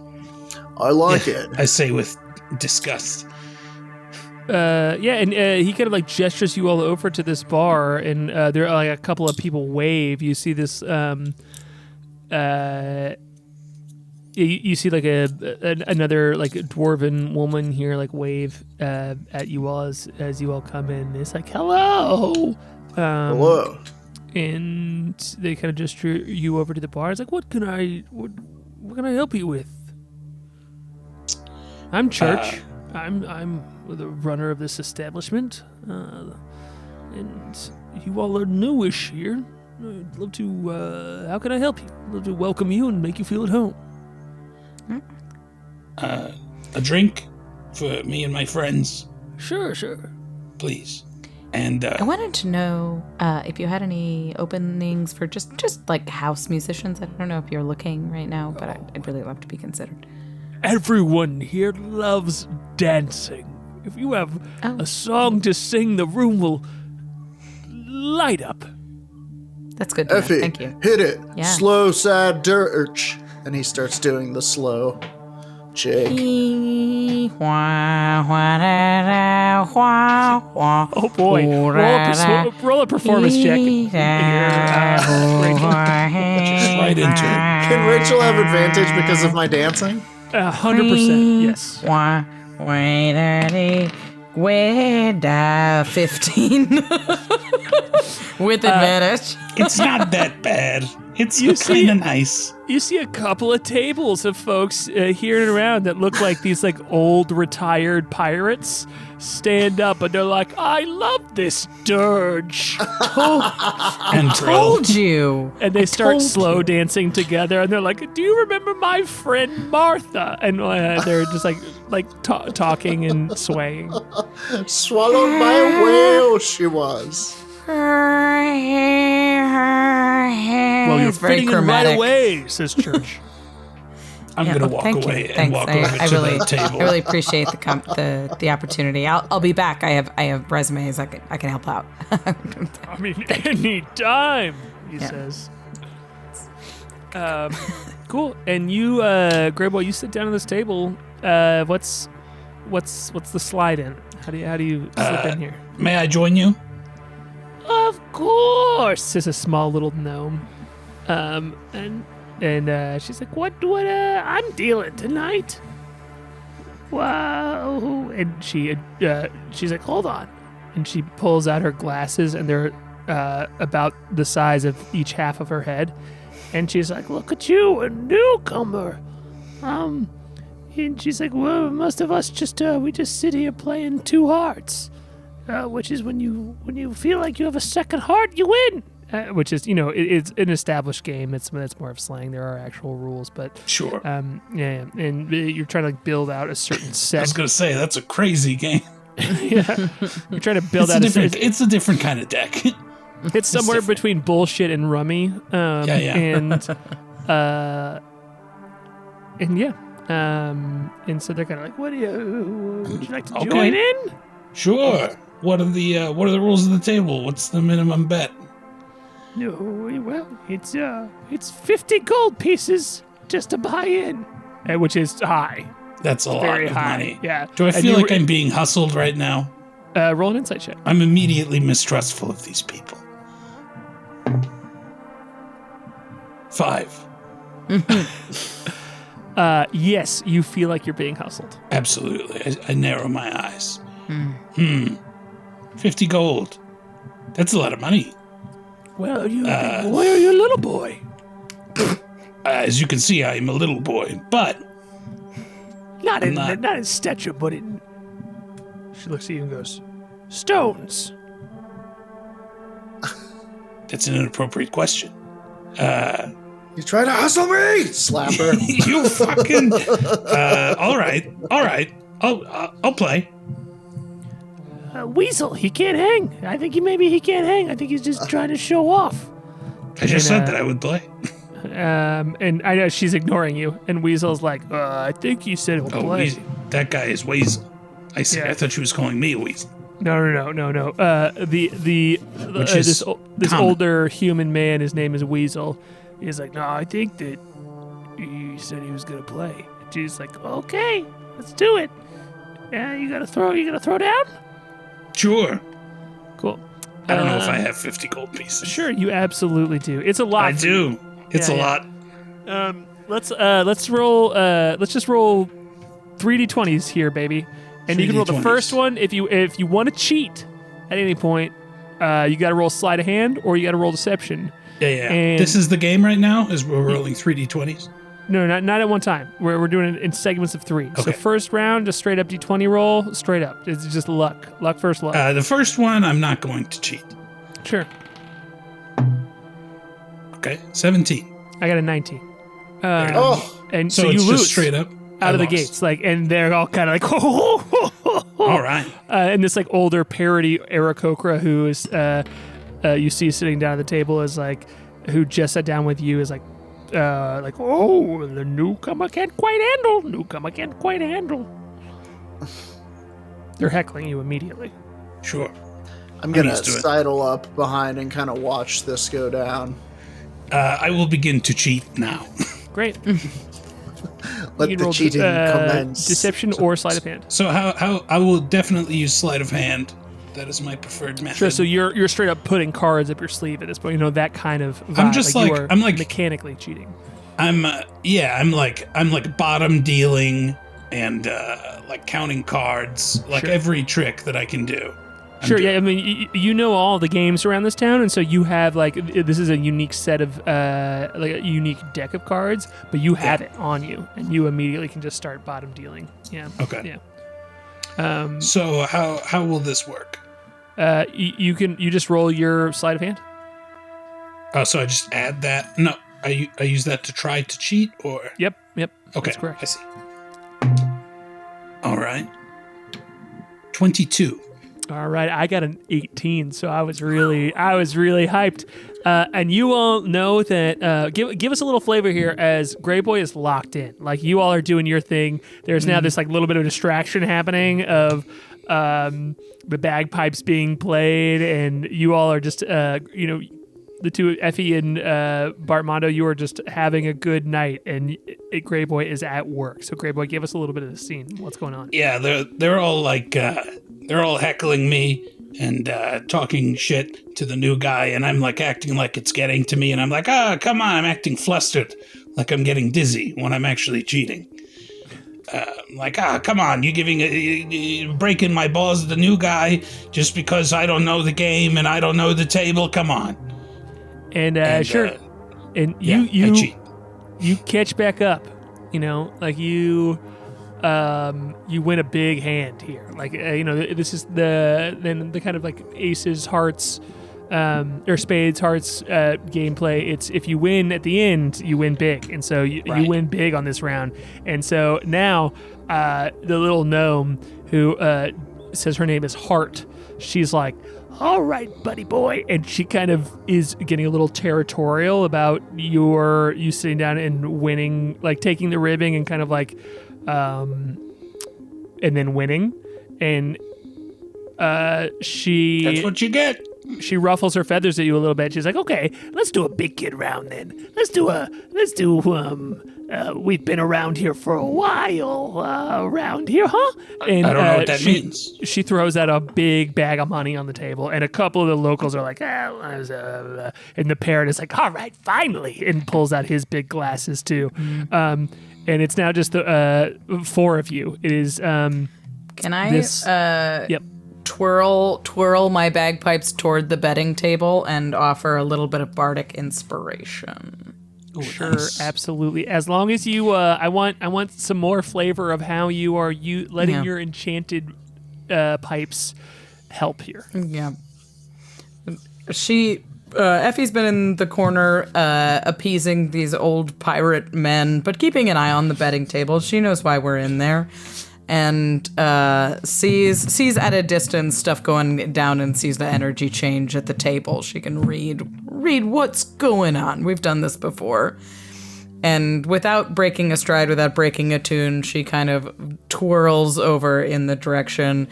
I like it. I say with disgust. And he kind of like gestures you all over to this bar, and there are like a couple of people wave. You see this, you see like another like dwarven woman here like wave at you all as you all come in. It's like hello, Hello. and they kind of gesture you over to the bar. It's like what can I help you with? I'm Church. I'm the runner of this establishment, and you all are newish here. I'd love to. How can I help you? I'd love to welcome you and make you feel at home. A drink for me and my friends, Sure. please. And I wanted to know if you had any openings for just like house musicians. I don't know if you're looking right now, but I'd really love to be considered. Everyone here loves dancing. If you have a song to sing, the room will light up. That's good to know. Effie, Thank you. hit it. Yeah. Slow, sad dirge. And he starts doing the slow jig. Oh boy! Roll a performance check. Here, just right into it. Can Rachel have advantage because of my dancing? 100%. Yes. 15 with advantage. It's not that bad. It's You see- kind of nice. You see a couple of tables of folks here and around that look like these like old retired pirates stand up, and they're like, "I love this dirge," And Brill. Told you. and they start told slow you. dancing together, and they're like, "Do you remember my friend Martha?" And they're just like talking and swaying. Swallowed by a whale, she was. Well, you're It's very fitting in right chromatic. away, says Church. I'm Yeah, going to well, walk thank you. away and Thanks. walk I over to really, the table. I really appreciate the opportunity. I'll be back. I have resumes. I can help out. I mean, any time, he says. Cool. And you, Greyboy, you sit down at this table. What's the slide in? How do you slip in here? May I join you? Of course, says a small little gnome. And she's like, what I'm dealing tonight. Wow. And she's like, hold on. And she pulls out her glasses, and they're about the size of each half of her head. And she's like, look at you, a newcomer. And she's like, well, most of us we just sit here playing two hearts. Which is when you feel like you have a second heart, you win. Which is, it's an established game. It's more of slang. There are actual rules, but Sure. and you're trying to like build out a certain I set. was going to say, that's a crazy game. Yeah, you're trying to build out It's a different kind of deck. It's somewhere between bullshit and rummy. Yeah. And and so they're kind of like, would you like to join in? Sure. What are the rules of the table? What's the minimum bet? No, well, it's 50 gold pieces just to buy in, which is high, That's a lot very of high. money. Yeah. Do I And feel you like I'm being hustled right now? roll an insight check? I'm immediately mistrustful of these people. 5. Yes, you feel like you're being hustled. Absolutely. I narrow my eyes. 50 gold. That's a lot of money. Well, are you a big boy or are you a little boy? As you can see, I am a little boy, but Not in not- stature, but in. She looks at you and goes, stones. that's an inappropriate question. You try to hustle me! Slap her. You fucking. All right. I'll play. Weasel, he can't hang. I think he can't hang. I think he's just trying to show off. I just And, said that I would play. And I know she's ignoring you. And Weasel's like, I think he said he'll Oh, play. Weasel. That guy is Weasel. I see. Yeah. I thought she was calling me a Weasel. No. This common. older human man, his name is Weasel. He's like, no, I think that he said he was gonna play. She's like, okay, let's do it. Yeah, you gonna throw down? Sure. Cool. I don't know if I have 50 gold pieces. Sure, you absolutely do. It's a lot. I do. It's Yeah, a yeah. lot. Let's roll. Let's just roll 3d20s here, baby. And you can roll the 3d20s. first one if you want to cheat at any point. You got to roll sleight of hand or you got to roll deception. Yeah. And- This is the game right now. Is we're rolling 3d20s. No, not at one time. We're doing it in segments of 3. So Okay. first round, just straight up d20 roll, straight up. It's just luck. Luck first luck. The first one, I'm not going to cheat. Sure. Okay, 17. I got a 19. Oh, And So so, you it's lose just straight up out of the I lost. gates, like, and they're all kind of like, All right. and this like older parody Aarakocra who is you see sitting down at the table is like who just sat down with you is like oh, the newcomer can't quite handle. They're heckling you immediately. Sure. I'm gonna used to it. sidle up behind and kind of watch this go down. I will begin to cheat now. Great. Let You can the roll cheating commence. deception or sleight of hand. So how I will definitely use sleight of hand. That is my preferred method. Sure. So you're straight up putting cards up your sleeve at this point. You know that kind of vibe. I'm just you like- are I'm like- mechanically cheating. I'm like bottom dealing and like counting cards, like Sure. every trick that I can do. I'm Sure, doing. yeah. I mean, you know all the games around this town, and so you have like this is a unique set of like a unique deck of cards, but you have it on you, and you immediately can just start bottom dealing. Yeah. Okay. Yeah. So how will this work? You just roll your sleight of hand. Oh, so I just add that? No, I use that to try to cheat, or Yep. okay, That's correct. I see. All right, 22. All right, I got an 18, so I was really hyped. And you all know that. Give us a little flavor here as Grey Boy is locked in. Like you all are doing your thing. There's now this like little bit of distraction happening of the bagpipes being played, and you all are just the two Effie and Bartmondo. You are just having a good night, and Grey Boy is at work. So Grey Boy, give us a little bit of the scene. What's going on? Yeah, they're all like they're all heckling me and talking shit to the new guy, and I'm like acting like it's getting to me, and I'm like, come on, I'm acting flustered, like I'm getting dizzy when I'm actually cheating. Like, come on, you breaking my balls to the new guy just because I don't know the game and I don't know the table. Come on. And sure, and I cheat. you catch back up. You know, like you win a big hand here. Like this is the kind of like aces, hearts, or spades, hearts gameplay. It's if you win at the end, you win big, and so you win big on this round. And so now the little gnome who says her name is Heart, she's like, all right, buddy boy. And she kind of is getting a little territorial about you sitting down and winning, like taking the ribbing and kind of like, and then winning. And she... That's what you get. She ruffles her feathers at you a little bit. She's like, okay, let's do a big kid round then. We've been around here for a while, around here, huh? And I don't know what that means. She throws out a big bag of money on the table, and a couple of the locals are like, and the parrot is like, all right, finally, and pulls out his big glasses too. And it's now just the 4 of you. It is, Can I yep. twirl my bagpipes toward the betting table and offer a little bit of bardic inspiration? Sure, Nice. absolutely. As long as you, I want some more flavor of how you are letting your enchanted pipes help here. Yeah. Effie's been in the corner appeasing these old pirate men, but keeping an eye on the betting table. She knows why we're in there. And sees at a distance stuff going down and sees the energy change at the table. She can read what's going on. We've done this before. And without breaking a stride, without breaking a tune, she kind of twirls over in the direction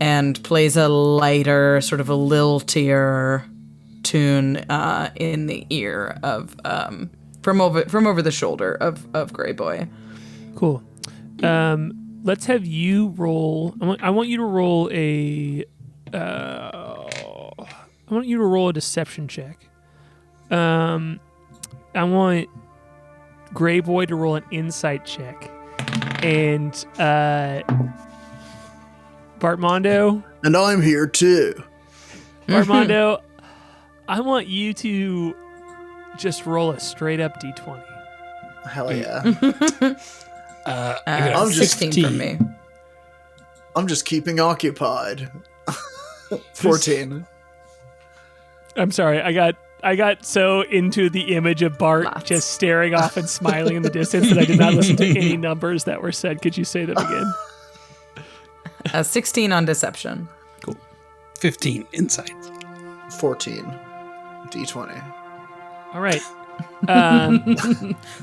and plays a lighter, sort of a liltier tune in the ear of from over the shoulder of Grey Boy. Cool. Let's have you roll. I want you to roll a. I want you to roll a deception check. I want Grey Boy to roll an insight check, and Bartmondo. And I'm here too. Bartmondo, I want you to just roll a straight up d20. Hell yeah. I got I'm just 16 from me. I'm just keeping occupied. 14. I'm sorry, I got so into the image of Bart Lots. just staring off and smiling in the distance that I did not listen to any numbers that were said. Could you say them again? 16 on deception. 15 insight. 14. D20. All right.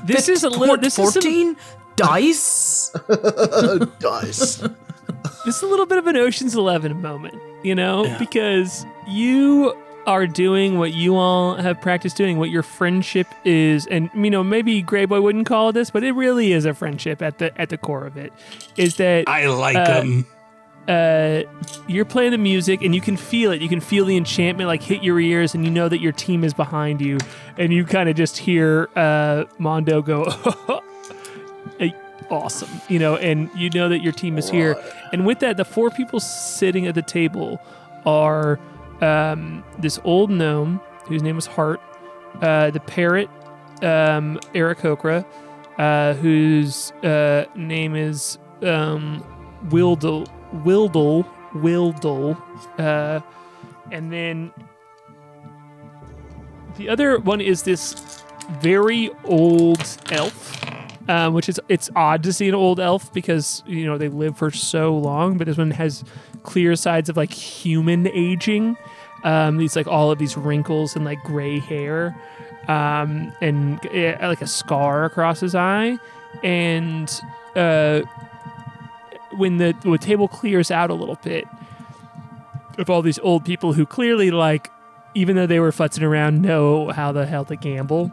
This is a little. This is 14 dice. Dice. This is a little bit of an Ocean's 11 moment, you know, because you are doing what you all have practiced doing, what your friendship is, and you know, maybe Grey Boy wouldn't call it this, but it really is a friendship at the core of it. Is that I like them. You're playing the music and you can feel it. You can feel the enchantment like hit your ears, and you know that your team is behind you, and you kind of just hear Mondo go, awesome, you know, and you know that your team is here. And with that, the four people sitting at the table are this old gnome whose name was Hart, the parrot, Eric Okra, whose name is Wildle, and then the other one is this very old elf, which is, it's odd to see an old elf because, you know, they live for so long, but this one has clear signs of like human aging. These like all of these wrinkles and like gray hair, and like a scar across his eye. And when the table clears out a little bit of all these old people who clearly, like, even though they were futzing around, know how the hell to gamble,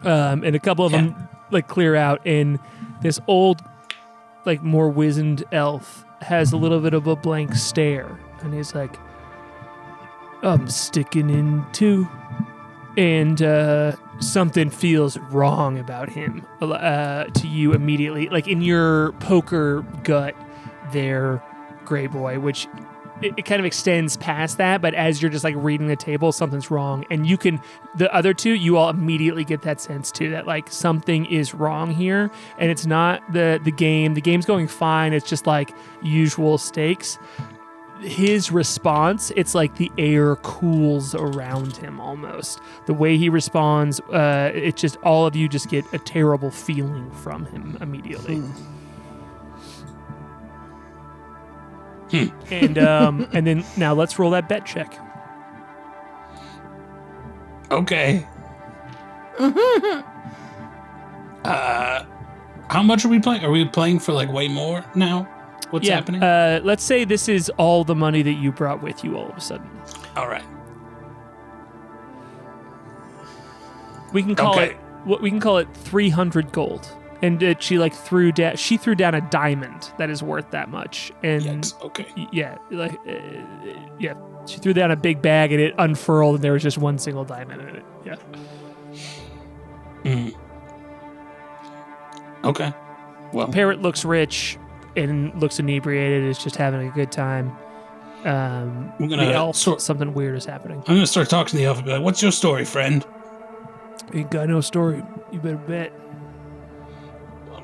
and a couple of them like clear out, and this old, like, more wizened elf has a little bit of a blank stare, and he's like, I'm sticking in too. And something feels wrong about him to you immediately, like in your poker gut there, Grey Boy, which it kind of extends past that, but as you're just like reading the table, something's wrong. And you can, the other two, you all immediately get that sense too, that like something is wrong here, and it's not the game. The game's going fine. It's just like usual stakes. His response, it's like the air cools around him almost. The way he responds, it just, all of you just get a terrible feeling from him immediately. And then now let's roll that bet check. Okay. How much are we playing? Are we playing for like way more now? What's happening? Let's say this is all the money that you brought with you all of a sudden. All right. We can call it, what we can call it 300 gold. And she like threw down a diamond that is worth that much. And Yikes. Okay. She threw down a big bag and it unfurled and there was just one single diamond in it. Yeah. Okay. Well, Parrot looks rich and looks inebriated. Is just having a good time. we're The gonna elf, something weird is happening. I'm gonna start talking to the elf and be like, "What's your story, friend?" Ain't got no story. You better bet.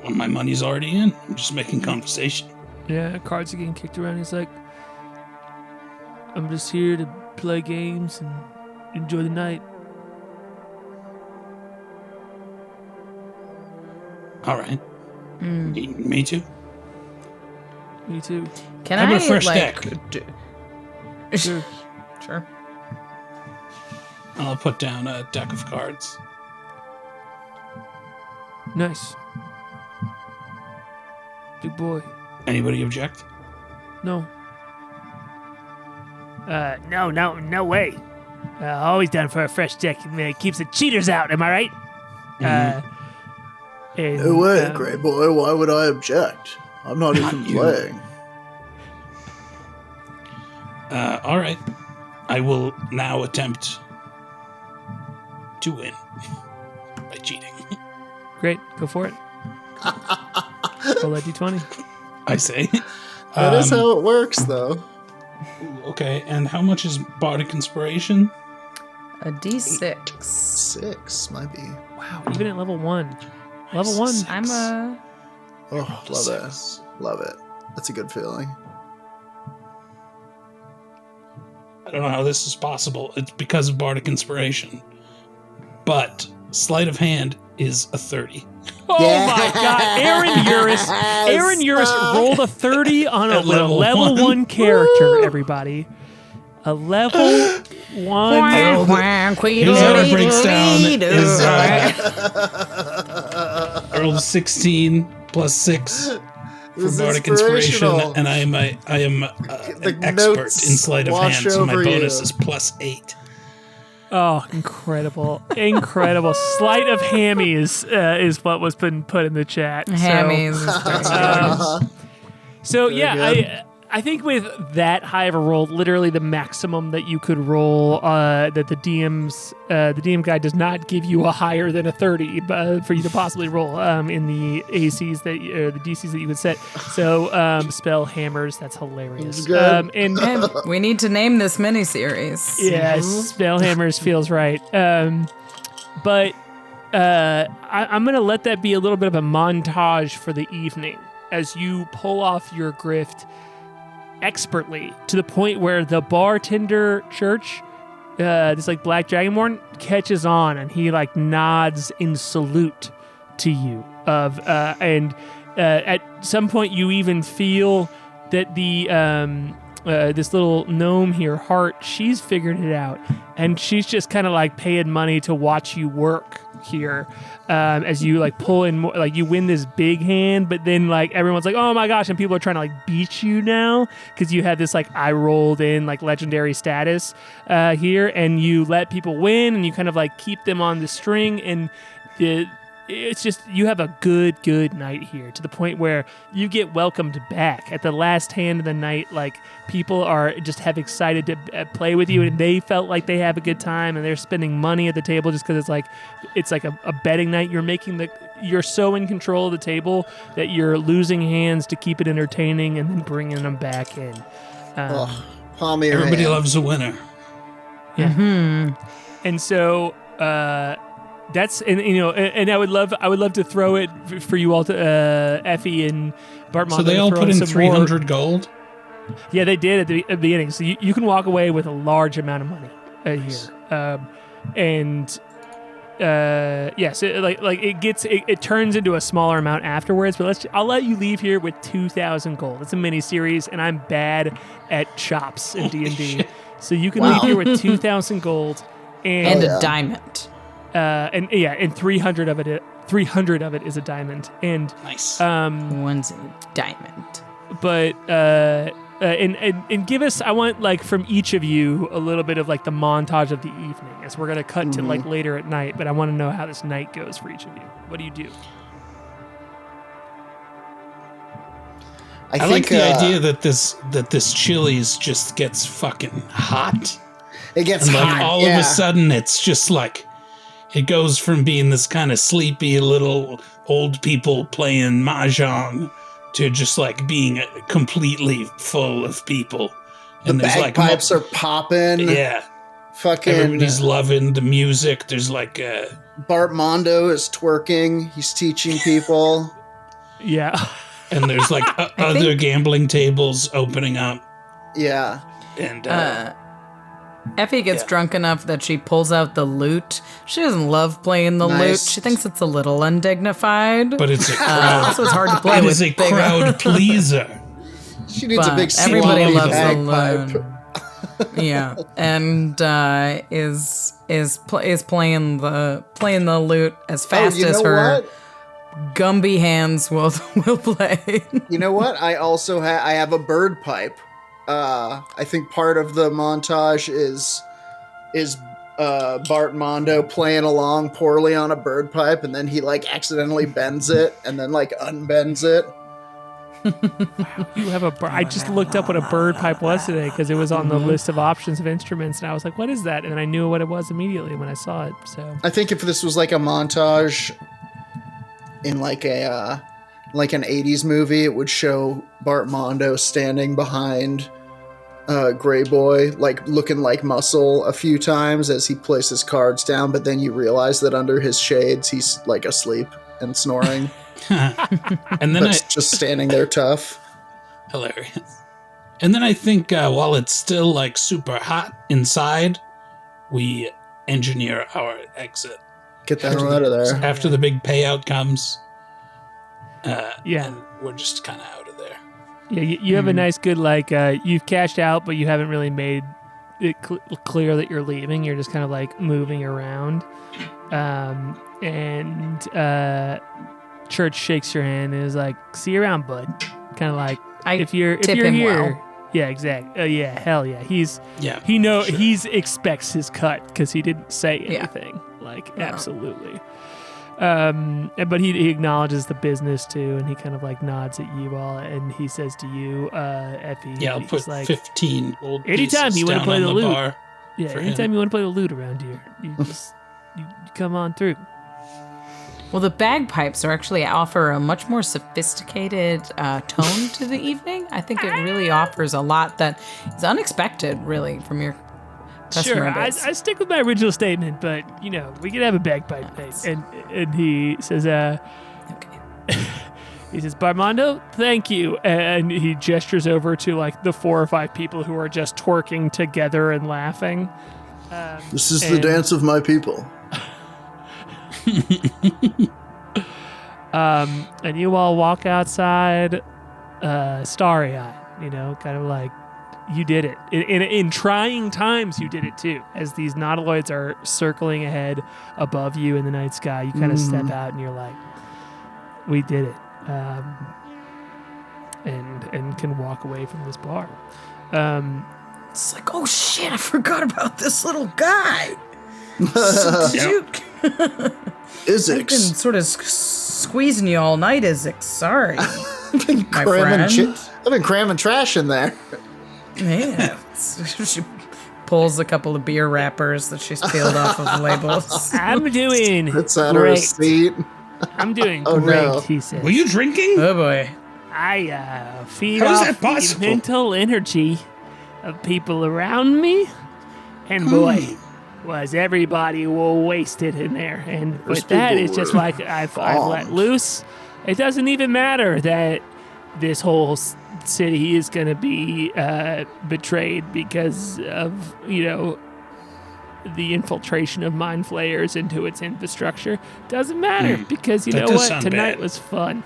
Well, my money's already in. I'm just making conversation. Yeah, cards are getting kicked around. He's like, I'm just here to play games and enjoy the night. All right. Me too. Me too. Can How I about fresh like? deck? Sure. Sure. I'll put down a deck of cards. Nice. Big boy. Anybody object? No. No way. Always down for a fresh deck. It keeps the cheaters out. Am I right? No way, Grey Boy. Why would I object? I'm not even playing. All right. I will now attempt to win by cheating. Great, go for it. Roll a d20. I say. That is how it works, though. Okay, and how much is Bardic Inspiration? A D6. 6 might be. Wow, even at level 1. Level 1. I'm a... Oh, love it. Love it. That's a good feeling. I don't know how this is possible. It's because of Bardic Inspiration. But Sleight of Hand is a 30. Oh my God, Aaron Uris rolled a 30 on a level level 1 character, everybody. A level 1. Here's how it breaks down. I rolled a 16 plus 6 for Bardic Inspiration, and I am an expert in Sleight of Hand, so my bonus is plus 8. Oh, incredible. Incredible. Sleight of hammies is what was been put in the chat. Hammies. So yeah, I think with that high of a roll, literally the maximum that you could roll, that the DM guide does not give you a higher than a 30 for you to possibly roll in the ACs the DCs that you would set. So spell hammers, that's hilarious. And we need to name this miniseries. Yes, spell hammers feels right. But I'm gonna let that be a little bit of a montage for the evening as you pull off your grift expertly to the point where the bartender church, this like Black Dragonborn, catches on and he like nods in salute to you. And at some point you even feel that the this little gnome here, Hart, she's figured it out, and she's just kind of like paying money to watch you work here as you like pull in more, like you win this big hand, but then like everyone's like, oh my gosh, and people are trying to like beat you now because you have this like I rolled in like legendary status here, and you let people win and you kind of like keep them on the string, and it's just you have a good night here to the point where you get welcomed back at the last hand of the night. Like people are just have excited to play with you, and they felt like they have a good time, and they're spending money at the table just because it's like a betting night. You're so in control of the table that you're losing hands to keep it entertaining and then bringing them back in. Palm of your Everybody hand. loves a winner. Yeah. Mm-hmm. And so that's and I would love to throw it for you all to Effie and Bartmont. So they all put in 300 gold? Yeah, they did at the beginning. So you can walk away with a large amount of money here. Yes, it turns into a smaller amount afterwards. But I'll let you leave here with 2,000 gold. It's a mini series, and I'm bad at chops in D&D, so you can leave here with 2,000 gold And a diamond. And 300 of it is a diamond. And Nice. One's a diamond. But and give us, I want like from each of you a little bit of like the montage of the evening as we're gonna cut to like later at night. But I want to know how this night goes for each of you. What do you do? I like the idea that this Chili's just gets fucking hot. It gets And like hot. all of a sudden it's just like it goes from being this kind of sleepy little old people playing mahjong to just like being completely full of people. The bagpipes are popping. Yeah. Fucking Everybody's loving the music. There's like Bart Mondo is twerking. He's teaching people. Yeah. and there's like other gambling tables opening up. Yeah. And Effie gets drunk enough that she pulls out the lute. She doesn't love playing the lute. She thinks it's a little undignified. but it's a crowd. Also, it's hard to play It with. is a big- crowd pleaser. She needs a But big everybody swallow loves bagpipe. the lute. Yeah, and is playing the lute as fast you as know her what? Gumby hands will play. You know what? I also I have a bird pipe I think part of the montage is Bart Mondo playing along poorly on a bird pipe, and then he like accidentally bends it and then like unbends it. You have a bird. I just looked up what a bird pipe was today because it was on the list of options of instruments, and I was like, "What is that?" And then I knew what it was immediately when I saw it. So I think if this was like a montage in like a like an 80s movie, it would show Bart Mondo standing behind Gray Boy, like looking like muscle a few times as he places cards down, but then you realize that under his shades he's like asleep and snoring. And then just standing there tough. Hilarious. And then I think while it's still like super hot inside, we engineer our exit. Get the hell out of there. After the big payout comes. Yeah. And we're just kind of out of there. yeah, you have a nice, good like you've cashed out, but you haven't really made it clear that you're leaving. You're just kind of like moving around, and Church shakes your hand and is like, "See you around, bud." Kind of like if you're him here. well. Yeah, exactly. Yeah, hell yeah. He Sure. expects his cut because he didn't say anything. Like absolutely. But he acknowledges the business too, and he kind of like nods at you all, and he says to you, Effie. Yeah, I'll he's put like, 15 gold anytime pieces you want to down play on the lute. bar Yeah, for anytime him. you want to play the lute around here, you just you come on through. Well, the bagpipes offer a much more sophisticated tone to the evening. I think it really offers a lot that is unexpected, really, from your customer Sure, base. I stick with my original statement, but we could have a bagpipe night. And he says, Okay. he says, Barmondo, thank you. And he gestures over to like the 4 or 5 people who are just twerking together and laughing. This is the dance of my people. And you all walk outside, starry-eyed, kind of like you did it. In trying times, you did it too. As these nautiloids are circling ahead above you in the night sky, you kind of step out and you're like, we did it. And can walk away from this bar. It's like, oh shit, I forgot about this little guy. I've been sort of squeezing you all night, Isaac. Sorry. I've been my friend. I've been cramming trash in there. Yeah. She pulls a couple of beer wrappers that she's peeled off of labels. I'm doing It's out of her great. seat. I'm doing Oh, great, no. he says. Were you drinking? Oh boy. I feed How is off that the possible? mental energy of people around me, and boy, was everybody wasted in there. And Those with that, people it's just were like I've let bombed. loose. It doesn't even matter that this whole city is going to be betrayed because of the infiltration of mind flayers into its infrastructure. Doesn't matter because you That know does what? sound Tonight bad. was fun.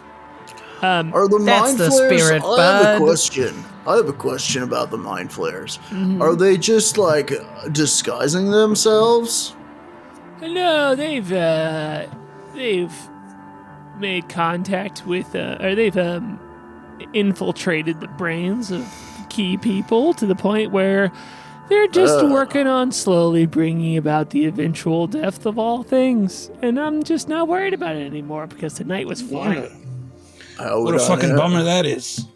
Are the That's mind the flayers? spirit, I have a bud. question. I have a question about the mind flayers. Mm-hmm. Are they just like disguising themselves? No, they've made contact with, or they've infiltrated the brains of key people to the point where they're just working on slowly bringing about the eventual death of all things. And I'm just not worried about it anymore because tonight was fun. What a fucking bummer that is.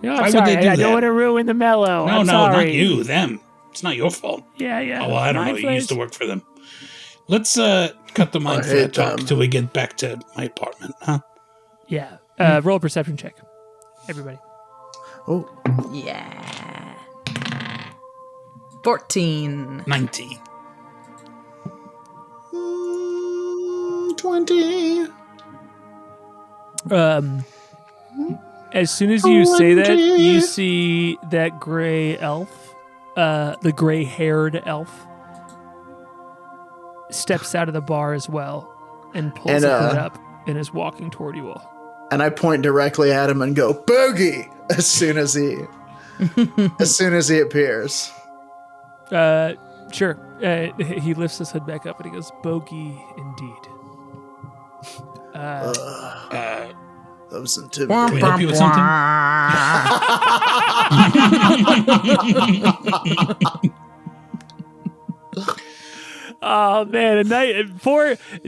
I'm Why would sorry, they do I don't that? want to ruin the mellow. No, I'm no, sorry. not you. Them. It's not your fault. Yeah. Oh, well, I don't know. Mind You used to flayers- work for them. Let's cut the mind flare hate talk them. till we get back to my apartment, huh? Yeah. Roll a perception check, everybody. Oh, Yeah. 14. 19. 20. As soon as you say that, you see that gray elf, the gray-haired elf, steps out of the bar as well and pulls And, his hood up and is walking toward you all. And I point directly at him and go, "Bogey!" as soon as he appears. Sure. He lifts his hood back up and he goes, "Bogey, indeed." That was Can we intimidating. help you with something? Oh man,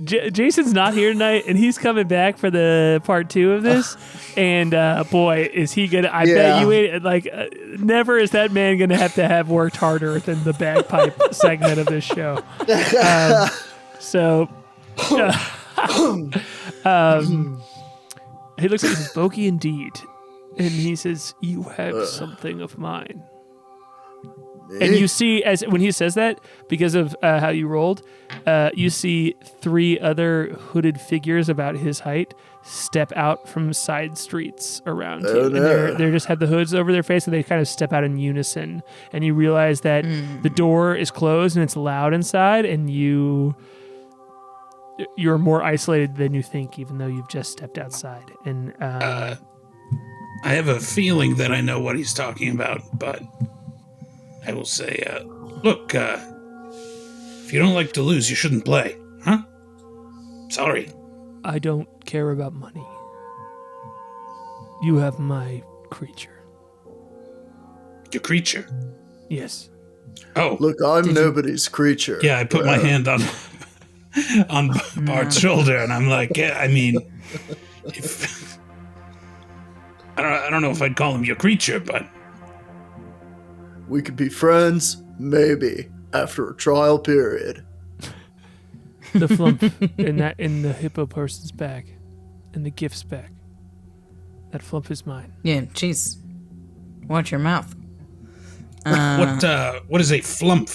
Jason's not here tonight, and he's coming back for the part 2 of this. And boy, is he gonna! I bet you ain't never is that man gonna have to have worked harder than the bagpipe segment of this show. He looks at you and says, "Bogey indeed," and he says, "You have something of mine." And you see, as when he says that, because of how you rolled, you see 3 other hooded figures about his height step out from side streets around you. And they just have the hoods over their face, and they kind of step out in unison. And you realize that the door is closed and it's loud inside, and you're more isolated than you think, even though you've just stepped outside. And I have a feeling that I know what he's talking about, but I will say, look, if you don't like to lose, you shouldn't play, huh? Sorry. I don't care about money. You have my creature. Your creature? Yes. Oh. Look, I'm nobody's creature. Yeah, I put my hand on Bart's shoulder, and I'm like, yeah, I mean, if I don't know if I'd call him your creature, but we could be friends, maybe, after a trial period. The flump in the hippo person's bag, in the gift's bag. That flump is mine. Yeah, jeez. Watch your mouth. What is a flump?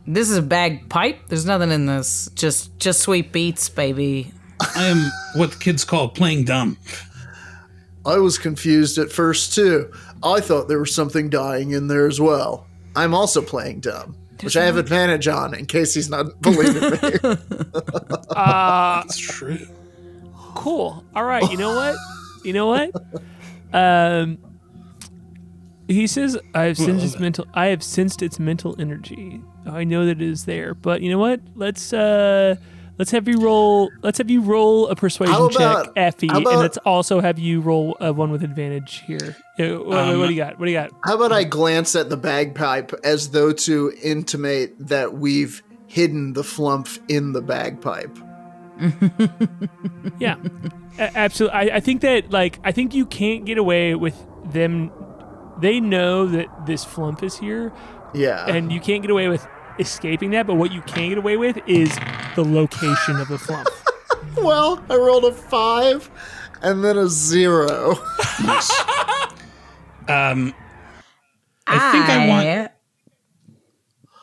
This is a bagpipe. There's nothing in this. Just sweet beats, baby. I am what the kids call playing dumb. I was confused at first, too. I thought there was something dying in there as well. I'm also playing dumb, which I have advantage on in case he's not believing me. That's true. Cool. All right. You know what? He says, I have sensed its mental energy. I know that it is there, but you know what? Let's have you roll a persuasion check, Effie, and let's also have you roll one with advantage here. What do you got? How about I glance at the bagpipe as though to intimate that we've hidden the flump in the bagpipe? Yeah, absolutely. I think that I think you can't get away with them. They know that this flump is here. Yeah, and you can't get away with escaping that. But what you can get away with is the location of the flump. Well, I rolled a 5 and then a 0. Nice. I think I want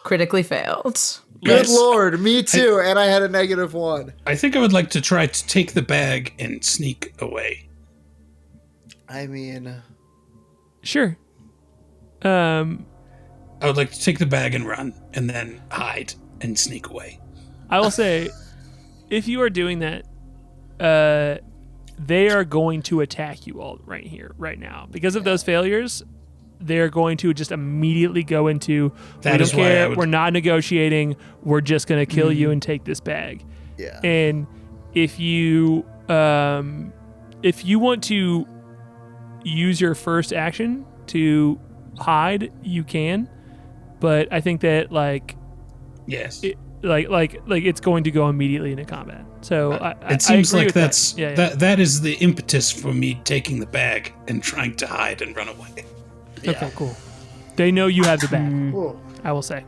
critically failed. Good Lord, me too, and I had a -1. I think I would like to try to take the bag and sneak away. I mean, sure. I would like to take the bag and run, and then hide and sneak away. I will say, if you are doing that, they are going to attack you all right now. Because of those failures, they're going to just immediately go into, we don't care, we're not negotiating, we're just going to kill you and take this bag. Yeah. And if you want to use your first action to hide, you can. But I think that yes, it's going to go immediately into combat. So it seems I agree like with that's that. Yeah. that is the impetus for me taking the bag and trying to hide and run away. Yeah. Okay, cool. They know you have the bag. Cool. I will say.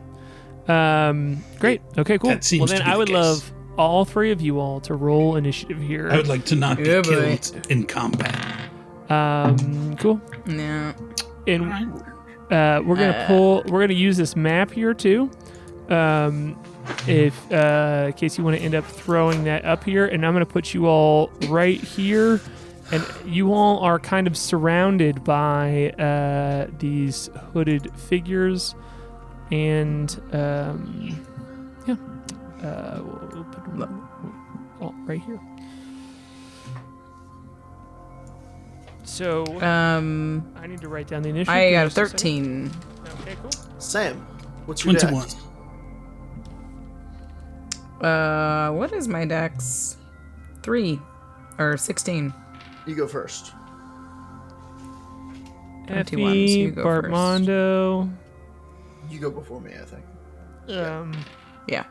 Great. Okay, cool. That seems Well, then to be I the would case. love all 3 of you all to roll initiative here. I would like to not be Yeah, boy. killed in combat. Cool. No. And we're gonna use this map here too. In case you want to end up throwing that up here, and I'm gonna put you all right here, and you all are kind of surrounded by these hooded figures, and we'll put them all right here. So I need to write down the initiative. I got a Just second. 13. Okay, cool. Sam, what's your 21. dex? What is my dex? 3 or 16. You go first. 21, so Effie, you go first. Bartmondo. You go before me, I think. Yeah.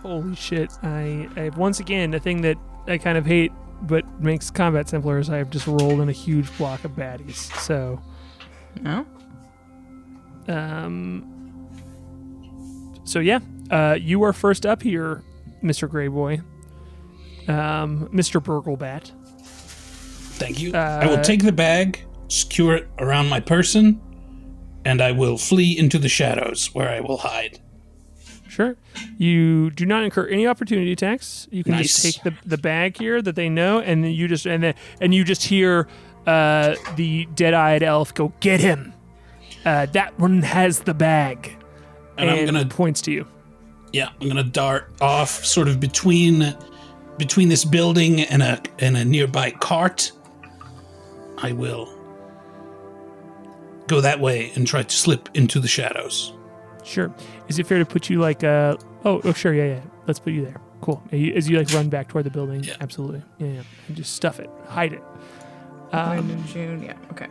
Holy shit. I have once again a thing that I kind of hate but makes combat simpler is I've just rolled in a huge block of baddies. So No? So yeah, you are first up here, Mr. Greyboy. Mr. Burglebat. Thank you. I will take the bag, secure it around my person, and I will flee into the shadows where I will hide. Sure. You do not incur any opportunity attacks. You can Nice. just take the bag here that they know, and then you just hear the dead-eyed elf go, "Get him! That one has the bag." And I'm gonna points to you. Yeah, I'm gonna dart off sort of between this building and a nearby cart. I will go that way and try to slip into the shadows. Sure. Is it fair to put you like oh sure, yeah. Let's put you there. Cool. As you like run back toward the building. Yeah. Absolutely. Yeah. And just stuff it. Hide it. When in June, yeah, okay.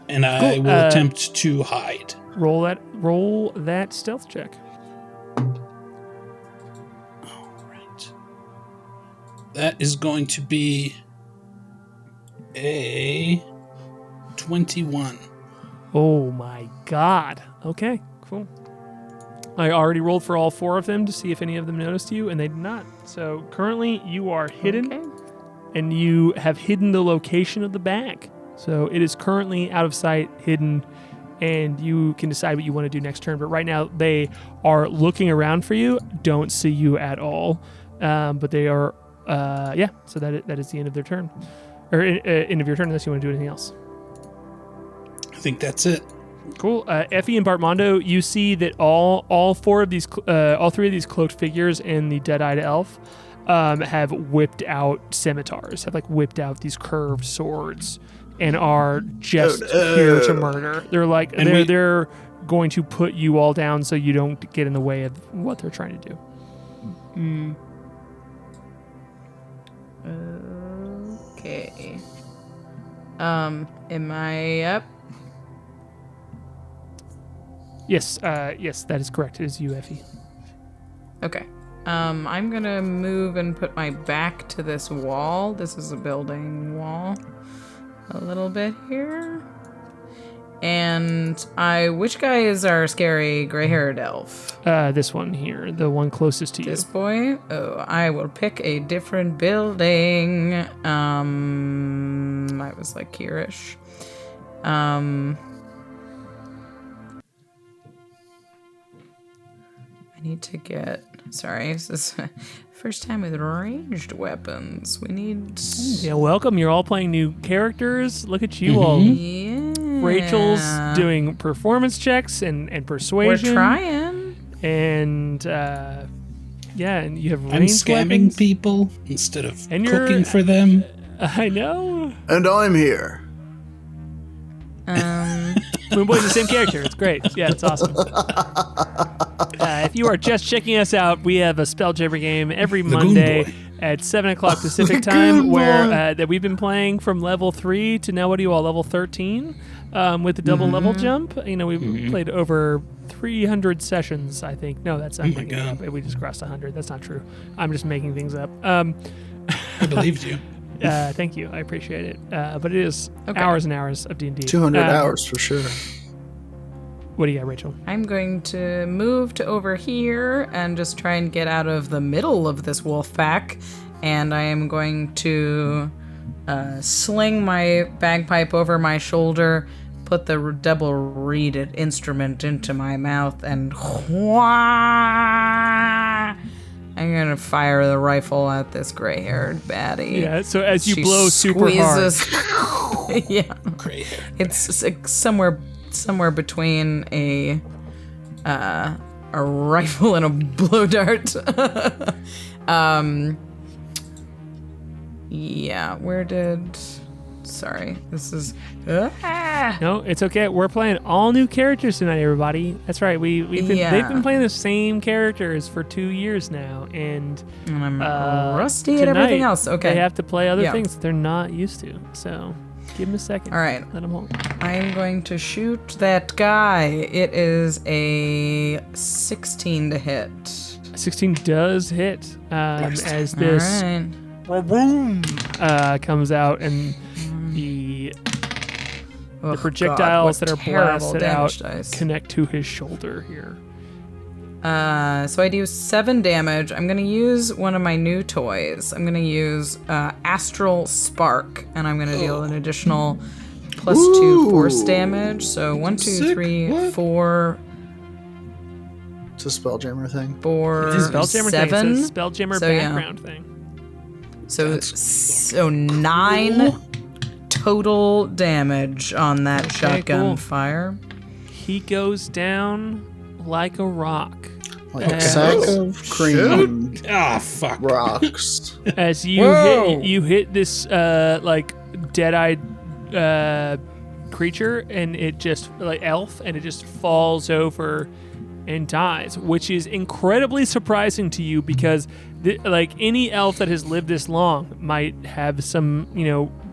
And I Cool, will attempt to hide. Roll that stealth check. All right. That is going to be a 21. Oh my god. Okay, cool. I already rolled for all 4 of them to see if any of them noticed you, and they did not. So currently you are hidden, Okay. and you have hidden the location of the bag. So it is currently out of sight, hidden, and you can decide what you want to do next turn. But right now they are looking around for you, don't see you at all. But they are, so that is the end of their turn. Or end of your turn unless you want to do anything else. I think that's it. Cool. Effie and Bartmondo, you see that all 3 of these cloaked figures and the dead-eyed elf have whipped out scimitars, have like whipped out these curved swords, and are just here to murder. They're like they're going to put you all down so you don't get in the way of what they're trying to do. Okay. Am I up? Yes, that is correct. It is you, Effie. Okay. I'm gonna move and put my back to this wall. This is a building wall. A little bit here. And which guy is our scary gray-haired elf? This one here, the one closest to you. This boy? Oh, I will pick a different building. I was like here-ish. I need to get... Sorry, this is first time with ranged weapons. We need... Yeah, welcome. You're all playing new characters. Look at you all. Yeah. Rachel's doing performance checks and persuasion. We're trying. And and you have I'm ranged scamming weapons. people instead of And you're- cooking for them. I know. And I'm here. We're playing the same character. It's great. Yeah, it's awesome. If you are just checking us out, we have a Spelljammer game every Monday Boy. at 7 o'clock Pacific time, where that we've been playing from level 3 to now, what are you all, level 13? With the double level jump. You know, we've played over 300 sessions, I think. No, that's not my God. We just crossed 100. That's not true. I'm just making things up. I believed you. Thank you. I appreciate it. But it is hours and hours of D&D. 200 hours for sure. What do you got, Rachel? I'm going to move to over here and just try and get out of the middle of this wolf pack. And I am going to sling my bagpipe over my shoulder, put the double reeded instrument into my mouth, and I'm going to fire the rifle at this gray-haired baddie. Yeah, so as you She blow super hard. squeezes- yeah. Gray hair. It's like somewhere between a rifle and a blow dart. Yeah, sorry, this is No, it's okay. We're playing all new characters tonight, everybody. That's right. They've been playing the same characters for 2 years now, and I'm rusty at tonight, everything else. Okay. they have to play other Yeah. things that they're not used to. So Give him a second. All right. Let him hold. I am going to shoot that guy. It is a 16 to hit. 16 does hit as this All right. comes out, and the Oh, projectiles God, that are what terrible blasted out damage dice. connect to his shoulder here. So I do 7 damage. I'm going to use one of my new toys. I'm going to use Astral Spark, and I'm going to deal an additional +2 force damage. So 1, 2, Sick. 3, What? 4, It's a Spelljammer thing. 4, It's a Spelljammer 7. thing. It's a Spelljammer So, yeah. background thing. So 9 total damage on that Okay, shotgun cool. fire. He goes down like a rock. Like a sack of cream Ah, fuck. rocks. As you Whoa. hit this like dead-eyed creature, and it just elf, and it just falls over and dies, which is incredibly surprising to you because any elf that has lived this long might have some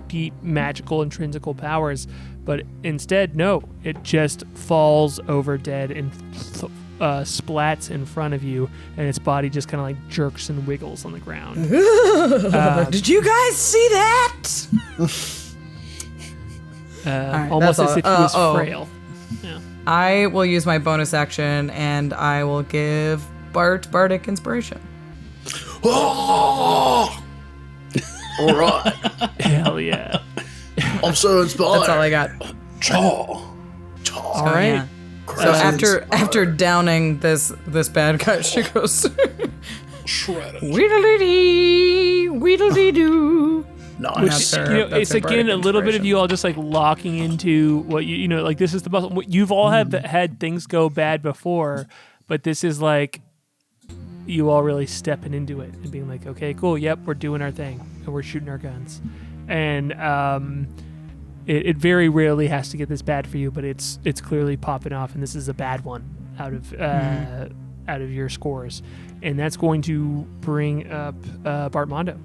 deep magical intrinsical powers, but instead no, it just falls over dead and splats in front of you, and its body just kind of jerks and wiggles on the ground. Did you guys see that? Almost that's as if he all. was frail. I will use my bonus action, and I will give Bart Bardic Inspiration. Oh! All right. Hell yeah. I'm so inspired. That's all I got. Chaw. All right. Yeah. So after downing this bad guy, she goes, Shredded. Weedledee, Weedledee-doo. Nice. That's her- It's that's her again bardic a little bit of inspiration. you all just locking into what this is the muscle. You've all have had things go bad before, but this is you all really stepping into it and being like, okay, cool, yep, we're doing our thing and we're shooting our guns, and it very rarely has to get this bad for you, but it's clearly popping off, and this is a bad one out of your scores, and that's going to bring up Bart Mondo.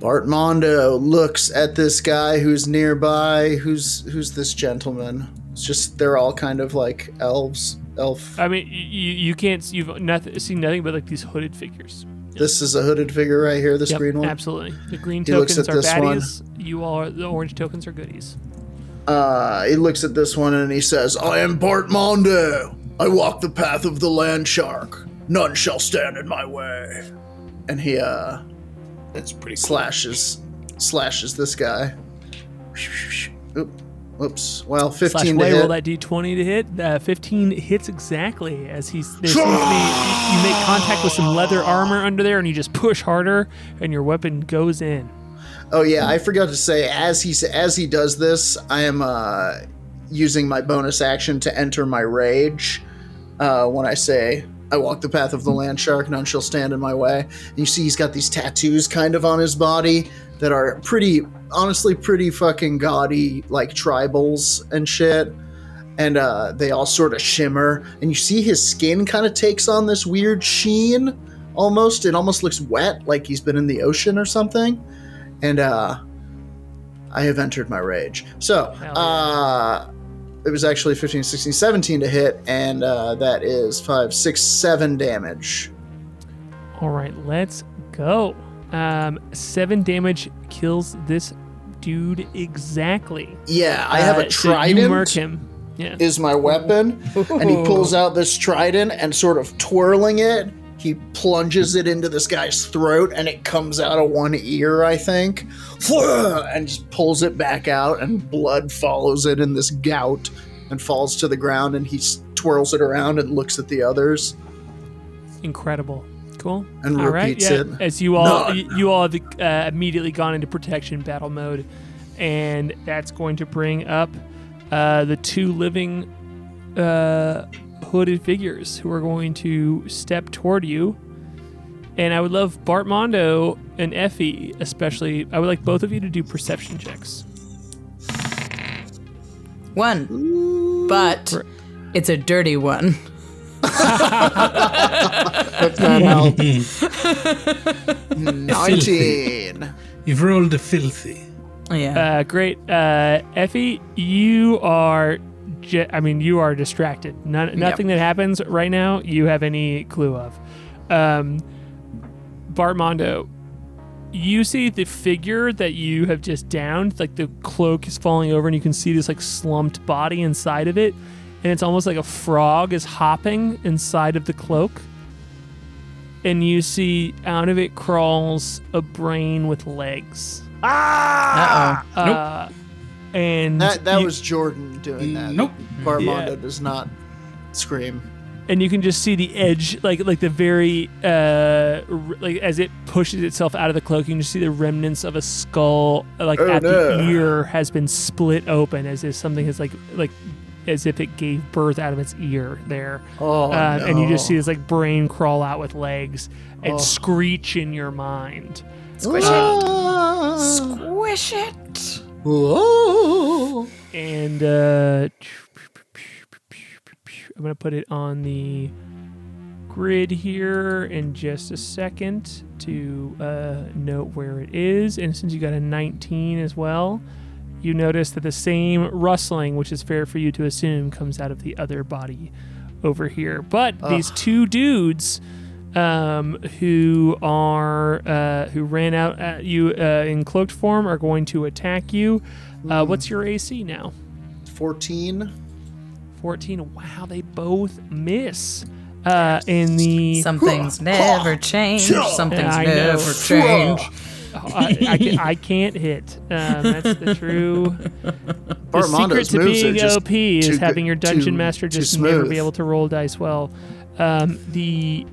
Bart Mondo looks at this guy who's nearby. Who's this gentleman? It's just they're all kind of like elves. I mean, you've seen nothing but these hooded figures. This is a hooded figure right here, this Yep, green one. absolutely. The green He looks tokens at are this one. baddies. You all are, the orange tokens are goodies. He looks at this one and he says, I am Bart Mondo. I walk the path of the land shark. None shall stand in my way. And he That's pretty cool. slashes this guy. Oops. Well, 15 Slash to away, hit. roll that d20 to hit. 15 hits exactly as there seems to be, you make contact with some leather armor under there, and you just push harder, and your weapon goes in. Oh yeah, I forgot to say, as he does this, I am using my bonus action to enter my rage. When I say, I walk the path of the land shark, none shall stand in my way. And you see he's got these tattoos kind of on his body that are honestly pretty fucking gaudy, like tribals and shit. And they all sort of shimmer. And you see his skin kind of takes on this weird sheen, almost. It almost looks wet, like he's been in the ocean or something. And I have entered my rage. So, it was actually 15, 16, 17 to hit, and that is 5, 6, 7 damage. All right, let's go. 7 damage kills this dude exactly. Yeah, I have a So you trident. murk him. Yeah. Is my weapon, and he pulls out this trident and sort of twirling it, he plunges it into this guy's throat, and it comes out of one ear, I think, and just pulls it back out, and blood follows it in this gout and falls to the ground, and he twirls it around and looks at the others Incredible. Cool. and All right, repeats yeah. it. As you all have immediately gone into protection battle mode, and that's going to bring up the 2 living hooded figures who are going to step toward you. And I would love Bart Mondo and Effie, especially. I would like both of you to do perception checks. 1, but it's a dirty one. If that helps. 19. You've rolled a filthy. Yeah. Great. Effie, you are you are distracted. Nothing that happens right now you have any clue of. Bartmondo, you see the figure that you have just downed, like the cloak is falling over and you can see this like slumped body inside of it, and it's almost like a frog is hopping inside of the cloak. And you see out of it crawls a brain with legs. Uh-oh. And that was Jordan doing that. Nope. Bartmondo does not scream. And you can just see the edge, like the very, like as it pushes itself out of the cloak, you can just see the remnants of a skull, the ear has been split open, as if something has like as if it gave birth out of its ear there. Oh, no. And you just see this like brain crawl out with legs and screech in your mind. Squish it. Squish it. Whoa. And I'm going to put it on the grid here in just a second to note where it is. And since you got a 19 as well, you notice that the same rustling, which is fair for you to assume, comes out of the other body over here. But these two dudes who ran out at you in cloaked form are going to attack you. What's your AC now? 14. 14. Wow, they both miss. In the Some things never change. Some things I know. never change. I can't hit. That's the true. The secret Bartmondo's to moves are being just OP is too having good- your dungeon too- master too just never smooth. be able to roll dice well. The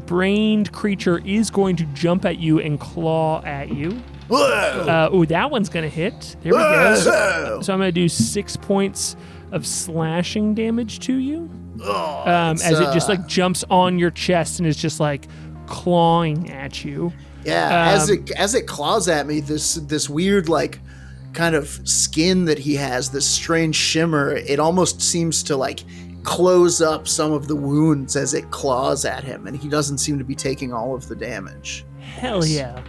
brained creature is going to jump at you and claw at you. That one's going to hit. There we go. So I'm going to do 6 points of slashing damage to you. As it just like jumps on your chest and is just like clawing at you. Yeah, as it claws at me, this weird like kind of skin that he has, this strange shimmer, it almost seems to like close up some of the wounds as it claws at him, and he doesn't seem to be taking all of the damage. Hell yeah.